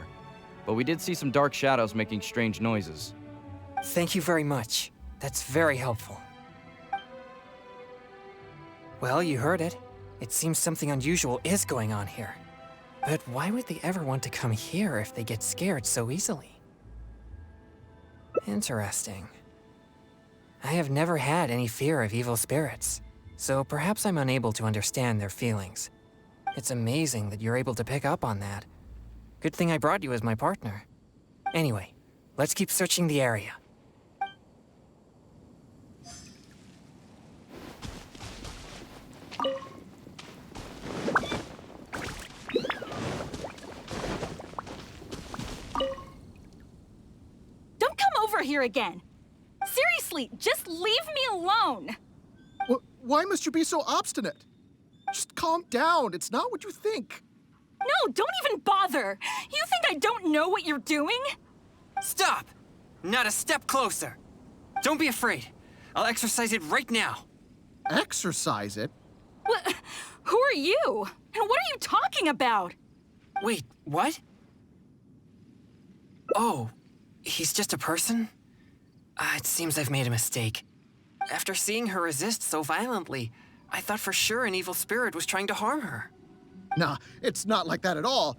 but we did see some dark shadows making strange noises. Thank you very much. That's very helpful. Well, you heard it. It seems something unusual is going on here. But why would they ever want to come here if they get scared so easily? Interesting. I have never had any fear of evil spirits, so perhaps I'm unable to understand their feelings. It's amazing that you're able to pick up on that. Good thing I brought you as my partner. Anyway, let's keep searching the area. Don't come over here again. Seriously, just leave me alone. Why must you be so obstinate? Just calm down. It's not what you think. No, don't even bother. You think I don't know what you're doing? Stop! Not a step closer. Don't be afraid. I'll exercise it right now. Exercise it? What? Who are you? And what are you talking about? Wait, what? Oh, he's just a person? It seems I've made a mistake. After seeing her resist so violently, I thought for sure an evil spirit was trying to harm her. Nah, it's not like that at all.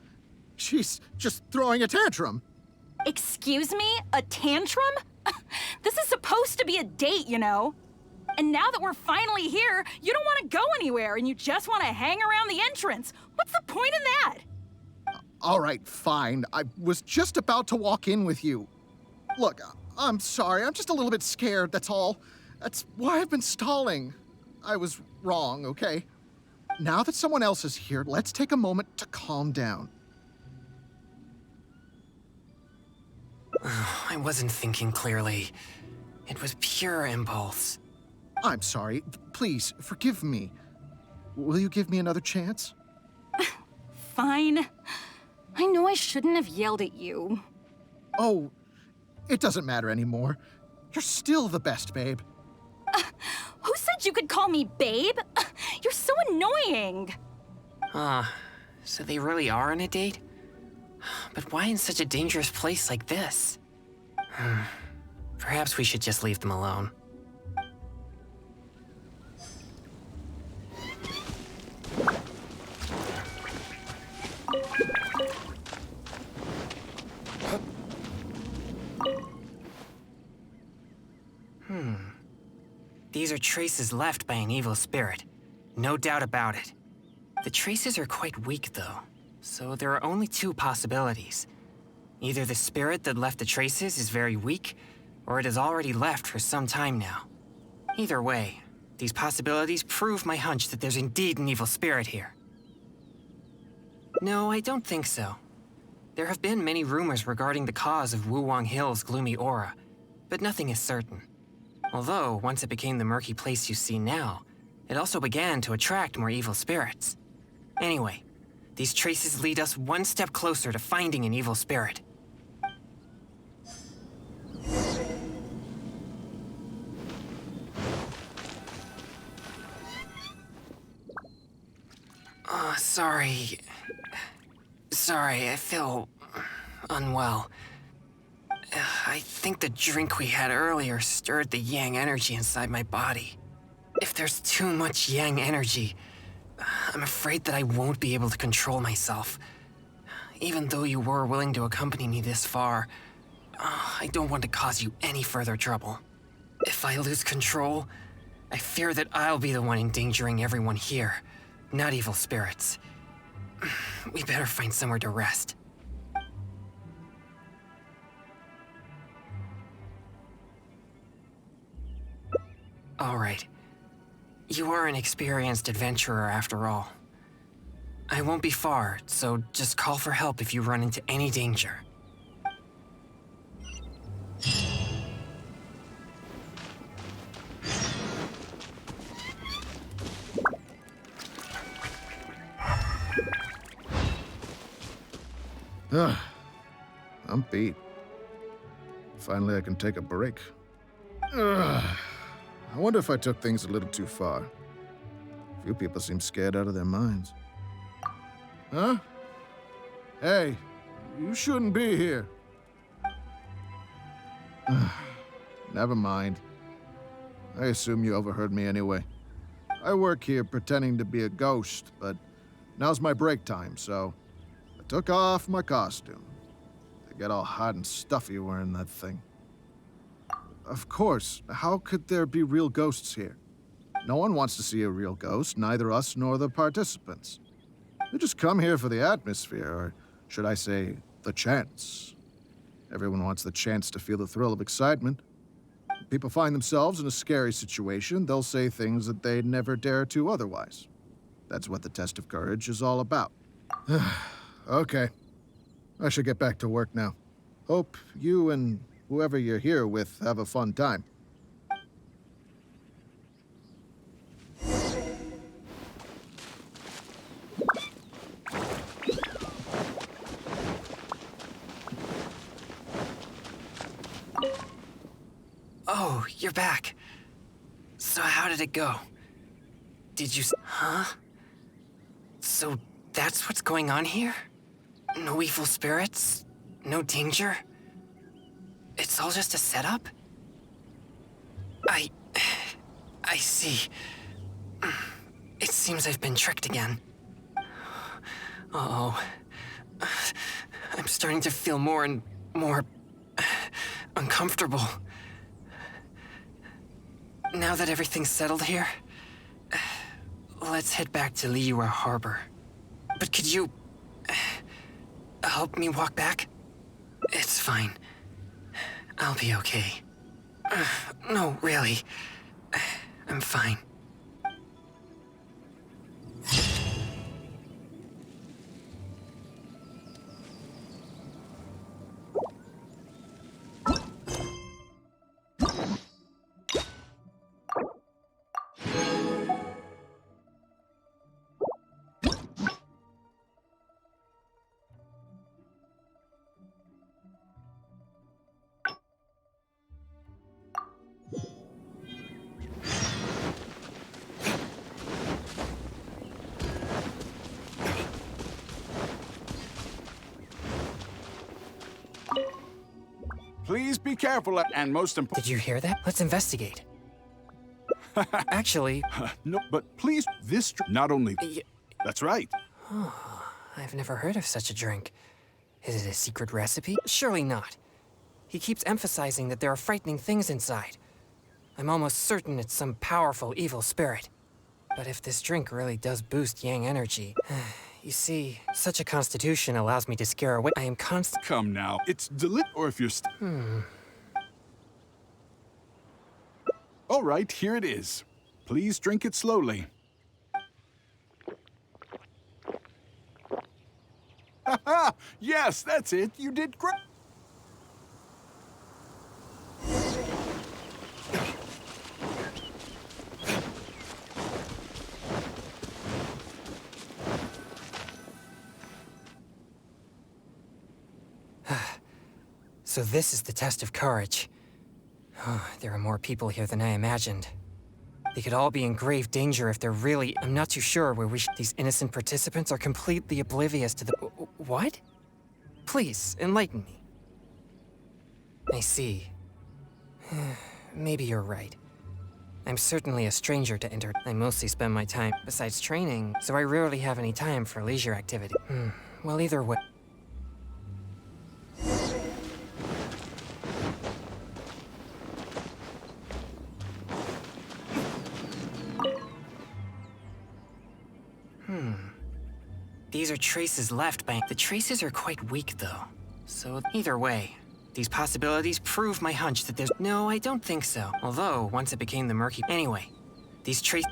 She's just throwing a tantrum. Excuse me? A tantrum? This is supposed to be a date, you know? And now that we're finally here, you don't want to go anywhere and you just want to hang around the entrance. What's the point in that? All right, fine. I was just about to walk in with you. Look, I'm sorry. I'm just a little bit scared, that's all. That's why I've been stalling. I was wrong, okay? Now that someone else is here, let's take a moment to calm down. I wasn't thinking clearly. It was pure impulse. I'm sorry. Please, forgive me. Will you give me another chance? Fine. I know I shouldn't have yelled at you. Oh, it doesn't matter anymore. You're still the best, babe. Who said you could call me babe? You're so annoying. So they really are on a date? But why in such a dangerous place like this? Perhaps we should just leave them alone. These are traces left by an evil spirit. No doubt about it. The traces are quite weak, though, so there are only two possibilities. Either the spirit that left the traces is very weak, or it has already left for some time now. Either way, these possibilities prove my hunch that there's indeed an evil spirit here. No, I don't think so. There have been many rumors regarding the cause of Wuwang Hill's gloomy aura, but nothing is certain. Although, once it became the murky place you see now, it also began to attract more evil spirits. Anyway, these traces lead us one step closer to finding an evil spirit. Sorry, I feel unwell. I think the drink we had earlier stirred the yang energy inside my body. If there's too much yang energy, I'm afraid that I won't be able to control myself. Even though you were willing to accompany me this far, I don't want to cause you any further trouble. If I lose control, I fear that I'll be the one endangering everyone here, not evil spirits. We better find somewhere to rest. All right. You are an experienced adventurer after all. I won't be far, so just call for help if you run into any danger. I'm beat. Finally, I can take a break. I wonder if I took things a little too far. Few people seem scared out of their minds. Huh? Hey, you shouldn't be here. Never mind. I assume you overheard me anyway. I work here pretending to be a ghost, but now's my break time, so I took off my costume. I get all hot and stuffy wearing that thing. Of course, how could there be real ghosts here? No one wants to see a real ghost, neither us nor the participants. They just come here for the atmosphere, or should I say, the chance. Everyone wants the chance to feel the thrill of excitement. When people find themselves in a scary situation, they'll say things that they'd never dare to otherwise. That's what the test of courage is all about. Okay. I should get back to work now. Hope you and whoever you're here with have a fun time. Oh, you're back. So how did it go? Did you... Huh? So that's what's going on here? No evil spirits? No danger? It's all just a setup? I see. It seems I've been tricked again. Uh-oh. I'm starting to feel more and more... uncomfortable. Now that everything's settled here, let's head back to Liyue Harbor. But could you... help me walk back? It's fine. I'll be okay. No, really. I'm fine. Please be careful, and most important... Did you hear that? Let's investigate. Actually... No, but please, this... Not only... That's right. I've never heard of such a drink. Is it a secret recipe? Surely not. He keeps emphasizing that there are frightening things inside. I'm almost certain it's some powerful evil spirit. But if this drink really does boost yang energy... You see, such a constitution allows me to scare away. I am Come now, it's or if you're All right, here it is. Please drink it slowly. Ha! Yes, that's it. You did great. So this is the test of courage. There are more people here than I imagined. They could all be in grave danger if they're really... I'm not too sure where these innocent participants are completely oblivious to the... What? Please, enlighten me. I see. Maybe you're right. I'm certainly a stranger to enter. I mostly spend my time besides training, so I rarely have any time for leisure activity. Well, either way... These are traces left by... The traces are quite weak, though. So either way, these possibilities prove my hunch that there's... No, I don't think so. Although, once it became the murky... Anyway, these traces...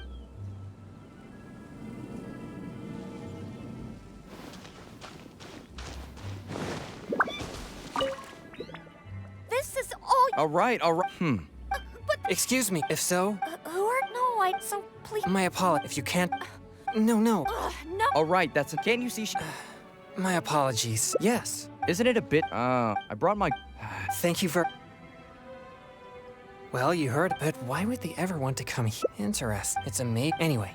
This is all... All right. But... Excuse me, if so... Who are... No, so please... My apologies. If you can't... No. No. All right, that's... Can't you see My apologies. Yes. Isn't it a bit, I brought my... Thank you for... Well, you heard, but why would they ever want to come here? Interesting. It's amazing. Anyway.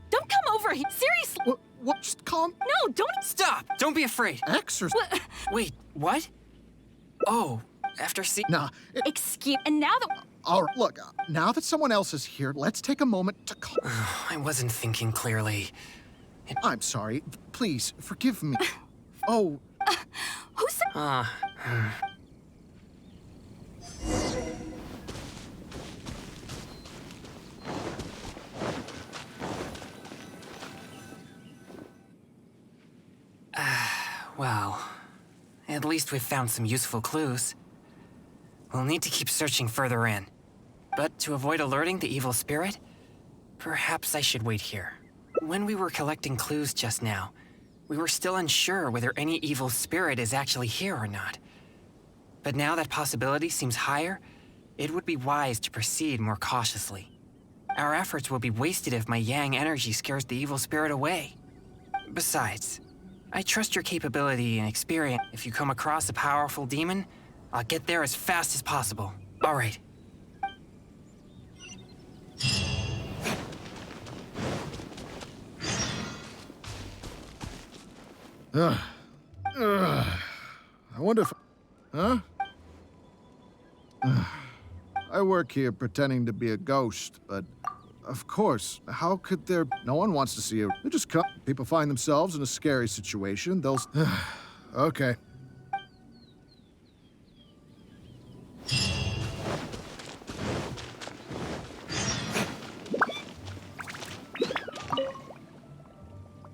Don't come over here. Seriously. What? Just calm. No, don't. Stop! Don't be afraid. Exorcist. Wait, what? Oh, after see... Nah. Excuse. And now that. All right, look, now that someone else is here, let's take a moment to calm. I wasn't thinking clearly. I'm sorry. Please, forgive me. Oh. Who said? Well, at least we've found some useful clues. We'll need to keep searching further in. But to avoid alerting the evil spirit, perhaps I should wait here. When we were collecting clues just now, we were still unsure whether any evil spirit is actually here or not. But now that possibility seems higher, it would be wise to proceed more cautiously. Our efforts will be wasted if my yang energy scares the evil spirit away. Besides, I trust your capability and experience. If you come across a powerful demon, I'll get there as fast as possible. All right. I wonder if... Huh? I work here pretending to be a ghost, but of course, how could there... No one wants to see you. They just come. People find themselves in a scary situation, they'll... Okay.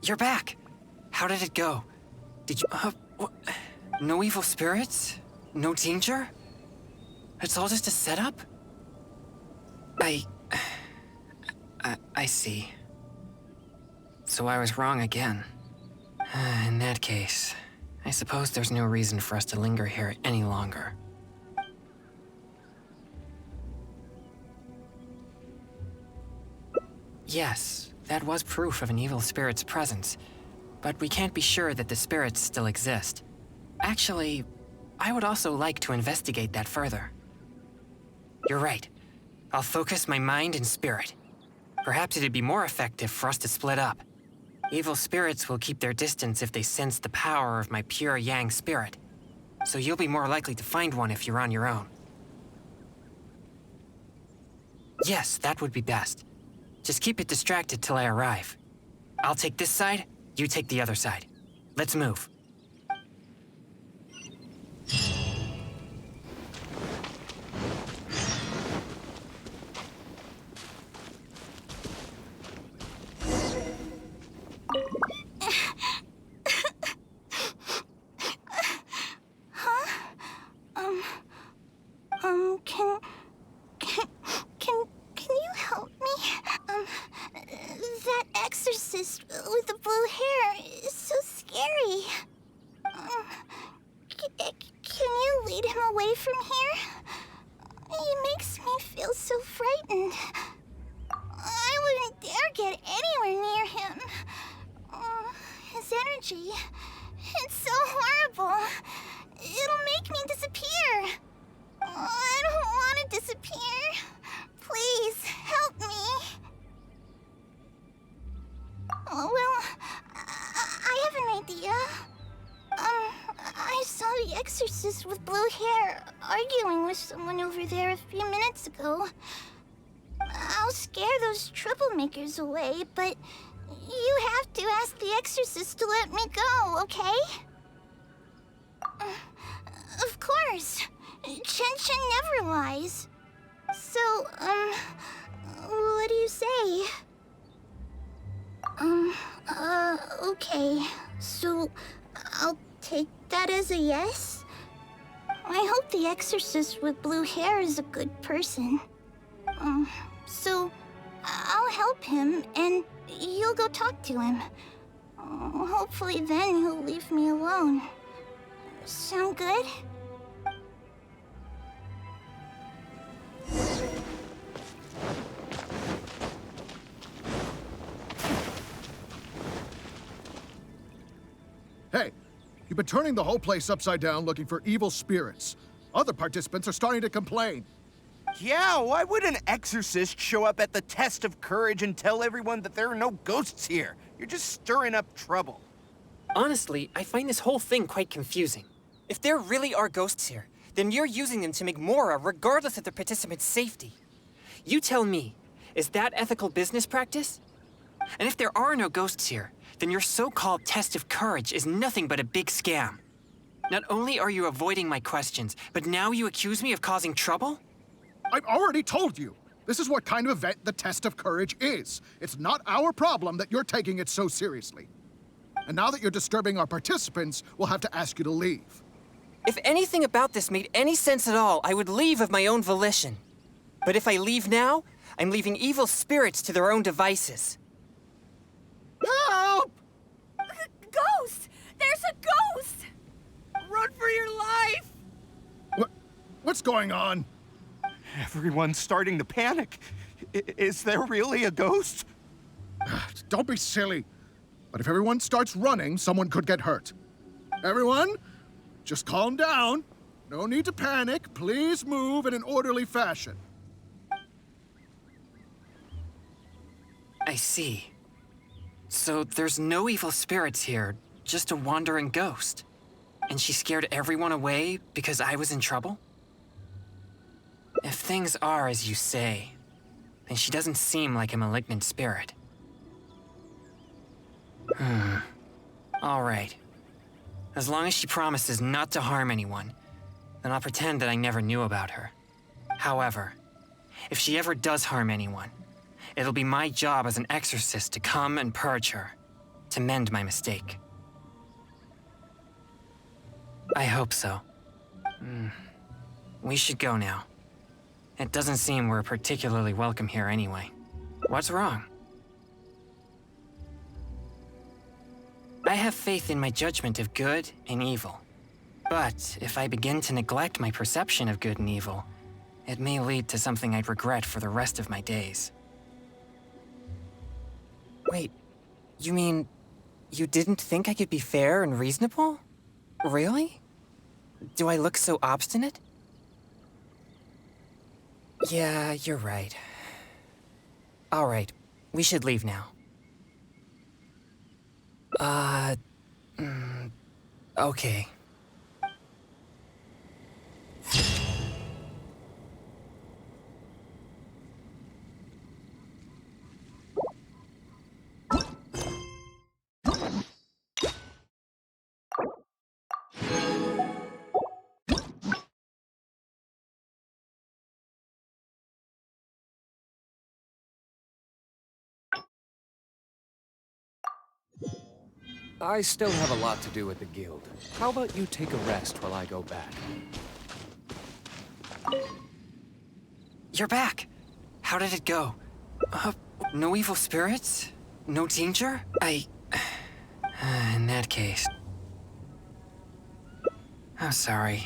You're back. How did it go? Did you... No evil spirits? No danger? It's all just a setup? I see. So I was wrong again. In that case, I suppose there's no reason for us to linger here any longer. Yes, that was proof of an evil spirit's presence, but we can't be sure that the spirits still exist. Actually, I would also like to investigate that further. You're right. I'll focus my mind and spirit. Perhaps it'd be more effective for us to split up. Evil spirits will keep their distance if they sense the power of my pure yang spirit. So you'll be more likely to find one if you're on your own. Yes, that would be best. Just keep it distracted till I arrive. I'll take this side, you take the other side. Let's move. Can you help me? That exorcist with the blue hair is so scary. Can you lead him away from here? He makes me feel so frightened. I wouldn't dare get anywhere near him. His energy, it's so horrible. It'll make me disappear. I don't want to disappear. Please, help me. Well, I have an idea. I saw the exorcist with blue hair arguing with someone over there a few minutes ago. I'll scare those troublemakers away, but you have to ask the exorcist to let me go, okay? Of course. Genshin never lies. So, what do you say? Okay. So, I'll take that as a yes? I hope the exorcist with blue hair is a good person. So, I'll help him, and you'll go talk to him. Hopefully then he'll leave me alone. Sound good? been turning the whole place upside down looking for evil spirits. Other participants are starting to complain. Yeah, why would an exorcist show up at the test of courage and tell everyone that there are no ghosts here? You're just stirring up trouble. Honestly, I find this whole thing quite confusing. If there really are ghosts here, then you're using them to make Mora regardless of the participants' safety. You tell me, is that ethical business practice? And if there are no ghosts here, then your so-called test of courage is nothing but a big scam. Not only are you avoiding my questions, but now you accuse me of causing trouble? I've already told you. This is what kind of event the test of courage is. It's not our problem that you're taking it so seriously. And now that you're disturbing our participants, we'll have to ask you to leave. If anything about this made any sense at all, I would leave of my own volition. But if I leave now, I'm leaving evil spirits to their own devices. Help! Ghost! There's a ghost! Run for your life! What's going on? Everyone's starting to panic. Is there really a ghost? Don't be silly. But if everyone starts running, someone could get hurt. Everyone, just calm down. No need to panic. Please move in an orderly fashion. I see. So there's no evil spirits here, just a wandering ghost. And she scared everyone away because I was in trouble? If things are as you say, then she doesn't seem like a malignant spirit. All right. As long as she promises not to harm anyone, then I'll pretend that I never knew about her. However, if she ever does harm anyone, it'll be my job as an exorcist to come and purge her, to mend my mistake. I hope so. We should go now. It doesn't seem we're particularly welcome here anyway. What's wrong? I have faith in my judgment of good and evil. But if I begin to neglect my perception of good and evil, it may lead to something I'd regret for the rest of my days. Wait, you mean you didn't think I could be fair and reasonable? Really? Do I look so obstinate? Yeah, you're right. All right, we should leave now. Okay. I still have a lot to do at the guild. How about you take a rest while I go back? You're back. How did it go? No evil spirits? No danger? In that case... I'm sorry.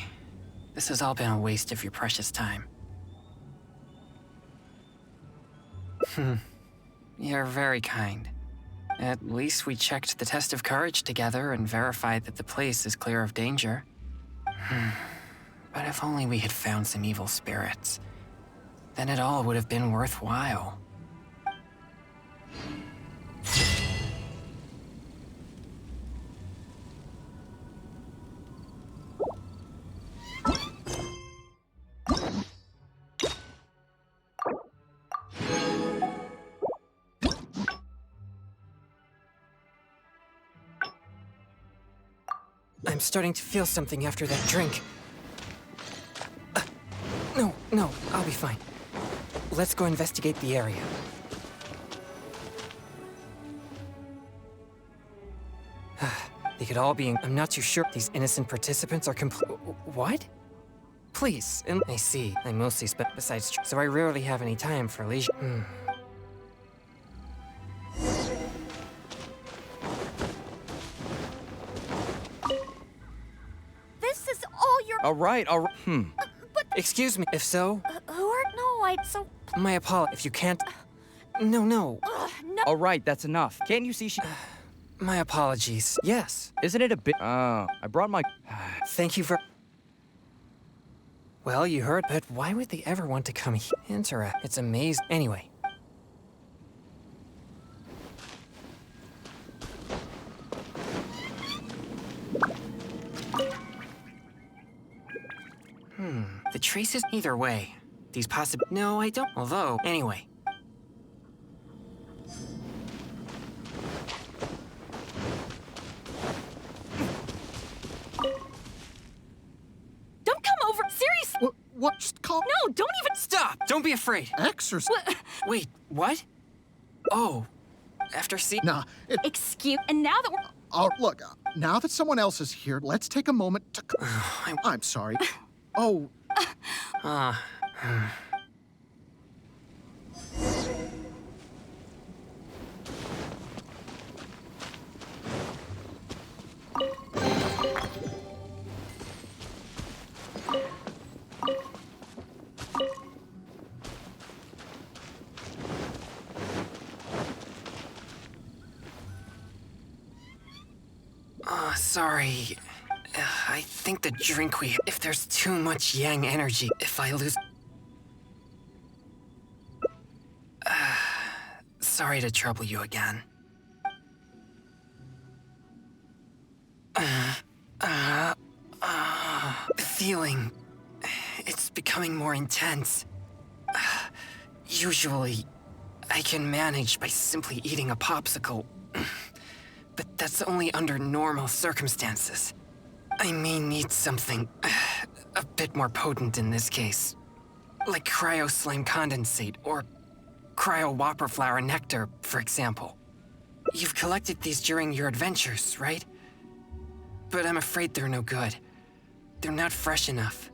This has all been a waste of your precious time. You're very kind. At least we checked the test of courage together and verified that the place is clear of danger. But if only we had found some evil spirits, then it all would have been worthwhile. I'm starting to feel something after that drink. No, I'll be fine. Let's go investigate the area. They could all be I'm not too sure these innocent participants are What? Please, I see. I mostly spend besides so I rarely have any time for leisure. This is all your... All right. Excuse me, if so... Who are... No, so... My apologies, if you can't... No. No. All right, that's enough. Can't you see she... My apologies. Yes. Isn't it a bit... I brought my... Thank you for... Well, you heard, but why would they ever want to come here? It's amazing. Anyway. The traces either way. These possible... No, I don't. Although, anyway. Don't come over. Seriously. What? Just calm... No, don't even... Stop! Don't be afraid. Exorcist? Wait, what? Oh, after see... Nah, Excuse... And now that we're... Oh, look, now that someone else is here, let's take a moment to... I'm sorry. Oh. Sorry. I think the drink we... If there's too much yang energy, if I lose... Sorry to trouble you again. The feeling... It's becoming more intense. Usually, I can manage by simply eating a popsicle. But that's only under normal circumstances. I may need something a bit more potent in this case. Like cryo slime condensate or cryo whopper flower nectar, for example. You've collected these during your adventures, right? But I'm afraid they're no good. They're not fresh enough.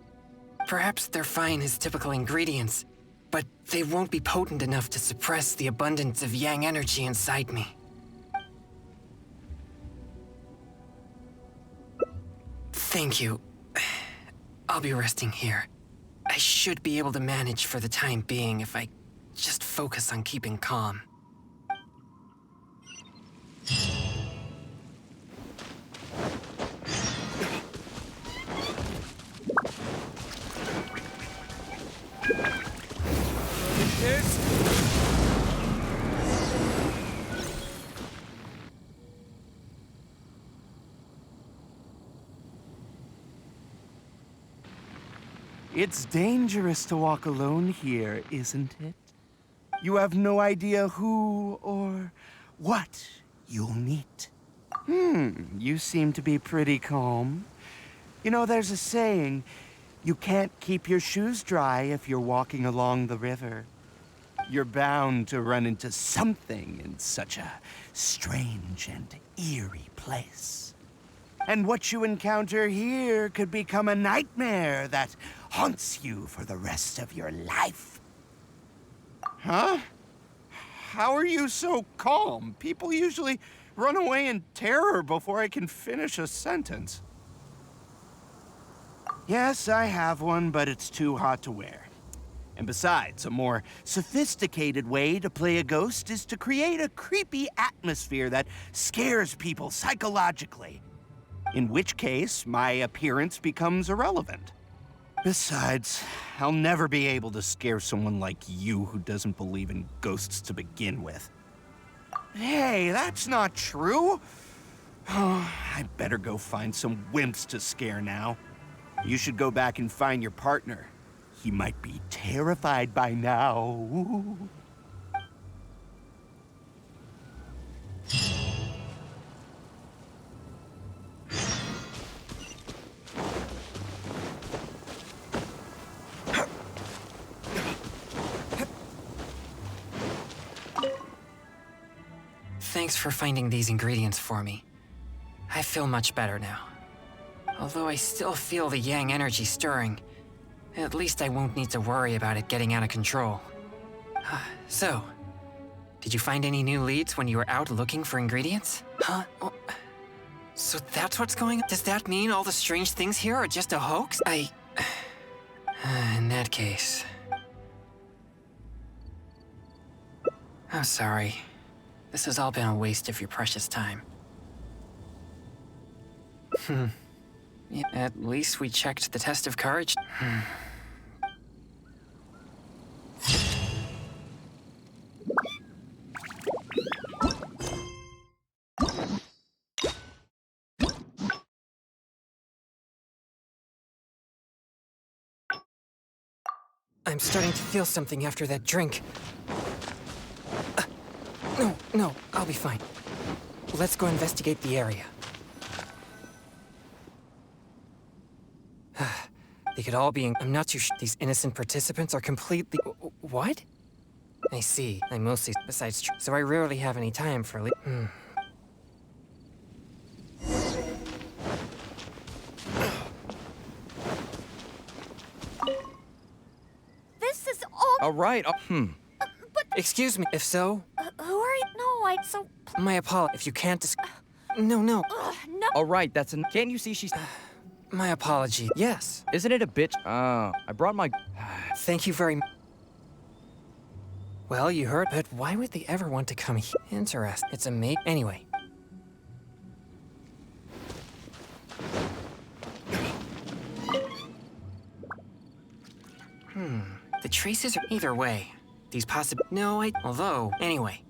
Perhaps they're fine as typical ingredients, but they won't be potent enough to suppress the abundance of yang energy inside me. Thank you. I'll be resting here. I should be able to manage for the time being if I just focus on keeping calm. It's dangerous to walk alone here, isn't it? You have no idea who or what you'll meet. You seem to be pretty calm. You know, there's a saying, you can't keep your shoes dry if you're walking along the river. You're bound to run into something in such a strange and eerie place. And what you encounter here could become a nightmare that haunts you for the rest of your life. Huh? How are you so calm? People usually run away in terror before I can finish a sentence. Yes, I have one, but it's too hot to wear. And besides, a more sophisticated way to play a ghost is to create a creepy atmosphere that scares people psychologically. In which case, my appearance becomes irrelevant. Besides, I'll never be able to scare someone like you who doesn't believe in ghosts to begin with. Hey, that's not true. Oh, I better go find some wimps to scare now. You should go back and find your partner. He might be terrified by now. Thanks for finding these ingredients for me. I feel much better now. Although I still feel the yang energy stirring, at least I won't need to worry about it getting out of control. So, did you find any new leads when you were out looking for ingredients? Huh? Oh, so that's what's going on? Does that mean all the strange things here are just a hoax? In that case... I'm sorry. This has all been a waste of your precious time. Yeah, at least we checked the test of courage. I'm starting to feel something after that drink. No, I'll be fine. Let's go investigate the area. They could all be in... I'm not too sure. These innocent participants are completely... What? I see. I mostly... Besides... So I rarely have any time for... This is all... All right. But... Excuse me. If so... who are you? No, My apologies. If you can't No. No. All right, that's an... Can't you see she's... My apology. Yes. Isn't it a bitch? I brought my... Thank you very much. Well, you heard, but why would they ever want to come here? Interesting. It's a mate. Anyway. The traces are either way. These possible... No, Although, anyway.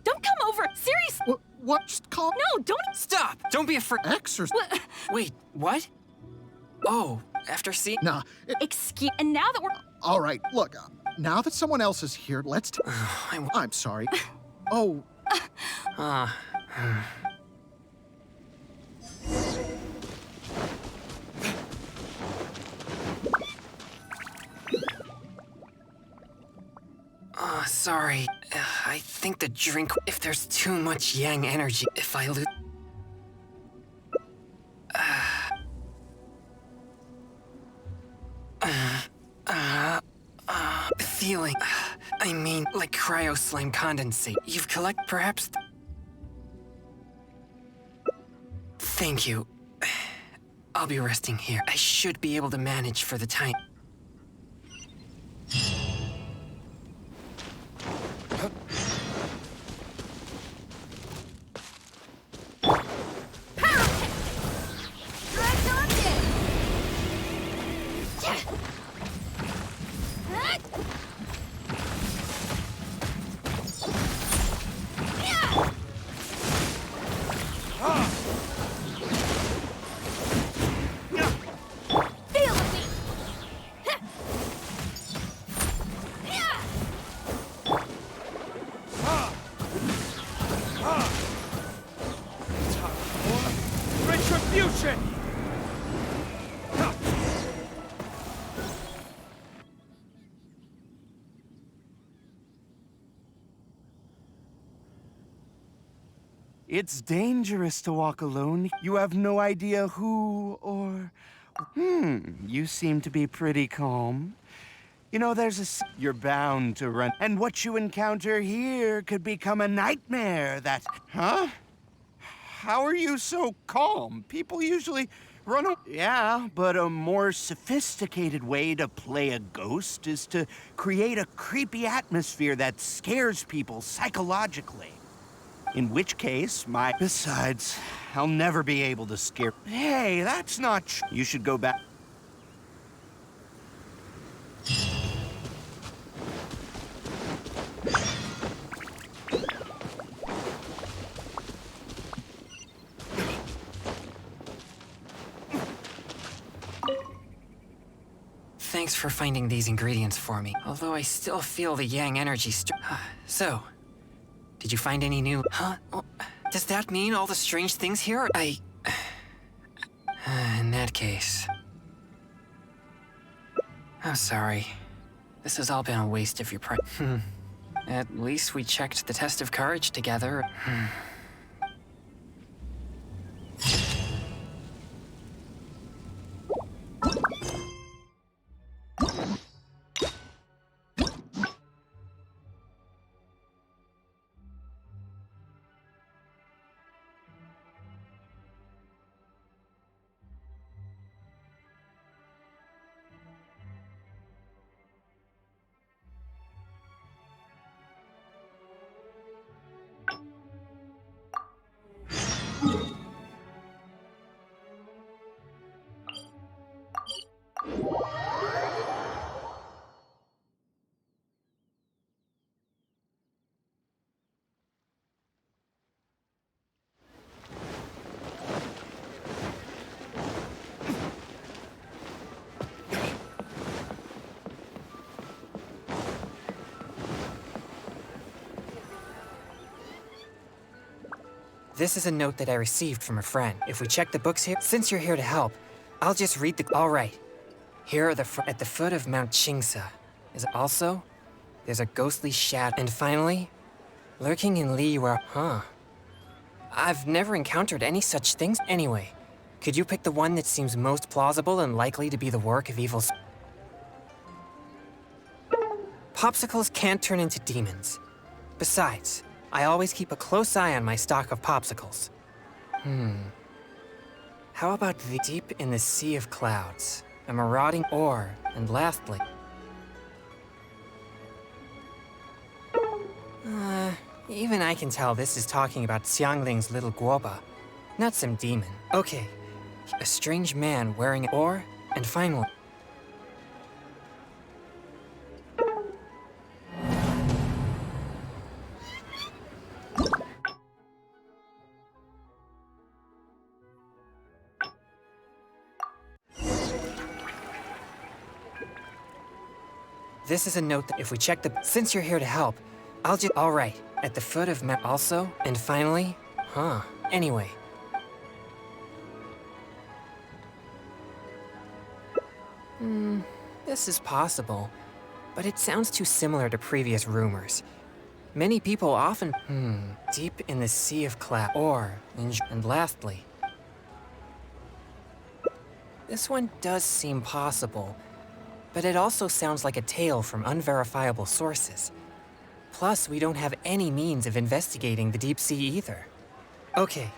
Don't come over! Seriously! What? Just calm... No, don't... Stop! Don't be afraid. Exorcism? Wait, what? Oh, after seeing... Nah. Excuse... And now that we're... All right, look. Now that someone else is here, let's... I'm sorry. Oh. Sorry. I think the drink... If there's too much yang energy, if I lose... Feeling... I mean, like cryo slime condensate. You've perhaps... Thank you. I'll be resting here. I should be able to manage for the time. Retribution! It's dangerous to walk alone. You have no idea who or... you seem to be pretty calm. You know, you're bound to run. And what you encounter here could become a nightmare that... Huh? How are you so calm? People usually run... Yeah, but a more sophisticated way to play a ghost is to create a creepy atmosphere that scares people psychologically. In which case, Besides, I'll never be able to scare... Hey, that's not You should go back... Thanks for finding these ingredients for me. Although I still feel the yang energy So, did you find any new... Does that mean all the strange things here? In that case... I'm sorry. This has all been a waste of your At least we checked the test of courage together. This is a note that I received from a friend. If we check the books here, since you're here to help, I'll just read the. All right. Here are at the foot of Mount Chingsa. Is it also? There's a ghostly shadow. And finally, lurking in Liyue. Huh. I've never encountered any such things. Anyway, could you pick the one that seems most plausible and likely to be the work of evil? Popsicles can't turn into demons. Besides, I always keep a close eye on my stock of popsicles. How about the deep in the sea of clouds, a marauding ore, and lastly... even I can tell this is talking about Xiangling's little guoba, not some demon. Okay, a strange man wearing an ore, and finally... This is a note that if we check the... Since you're here to help, I'll just... All right, at the foot of Mount... Also, and finally... Huh. Anyway. This is possible, but it sounds too similar to previous rumors. Many people often... Deep in the sea of cloud... And lastly... This one does seem possible, but it also sounds like a tale from unverifiable sources. Plus, we don't have any means of investigating the deep sea either. Okay,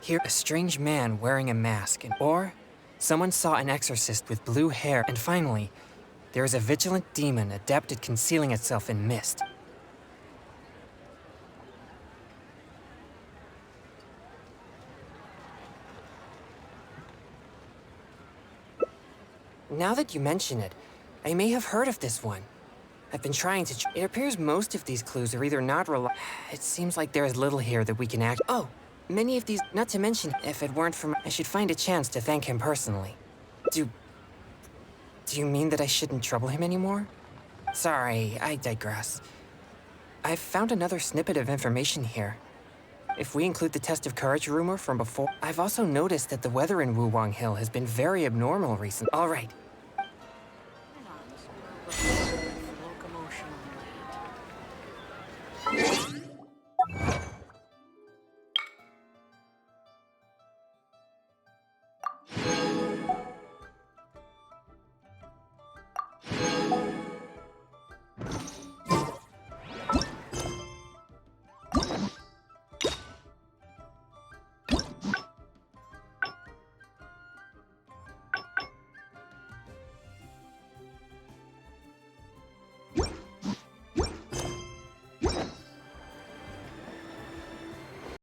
here, a strange man wearing a mask, or someone saw an exorcist with blue hair, and finally, there is a vigilant demon adept at concealing itself in mist. Now that you mention it, I may have heard of this one. I've been trying to... It appears most of these clues are either not It seems like there is little here that we can act... Oh, many of these... Not to mention, if it weren't for... I should find a chance to thank him personally. Do you mean that I shouldn't trouble him anymore? Sorry, I digress. I've found another snippet of information here. If we include the test of courage rumor from before... I've also noticed that the weather in Wuwang Hill has been very abnormal recently. All right.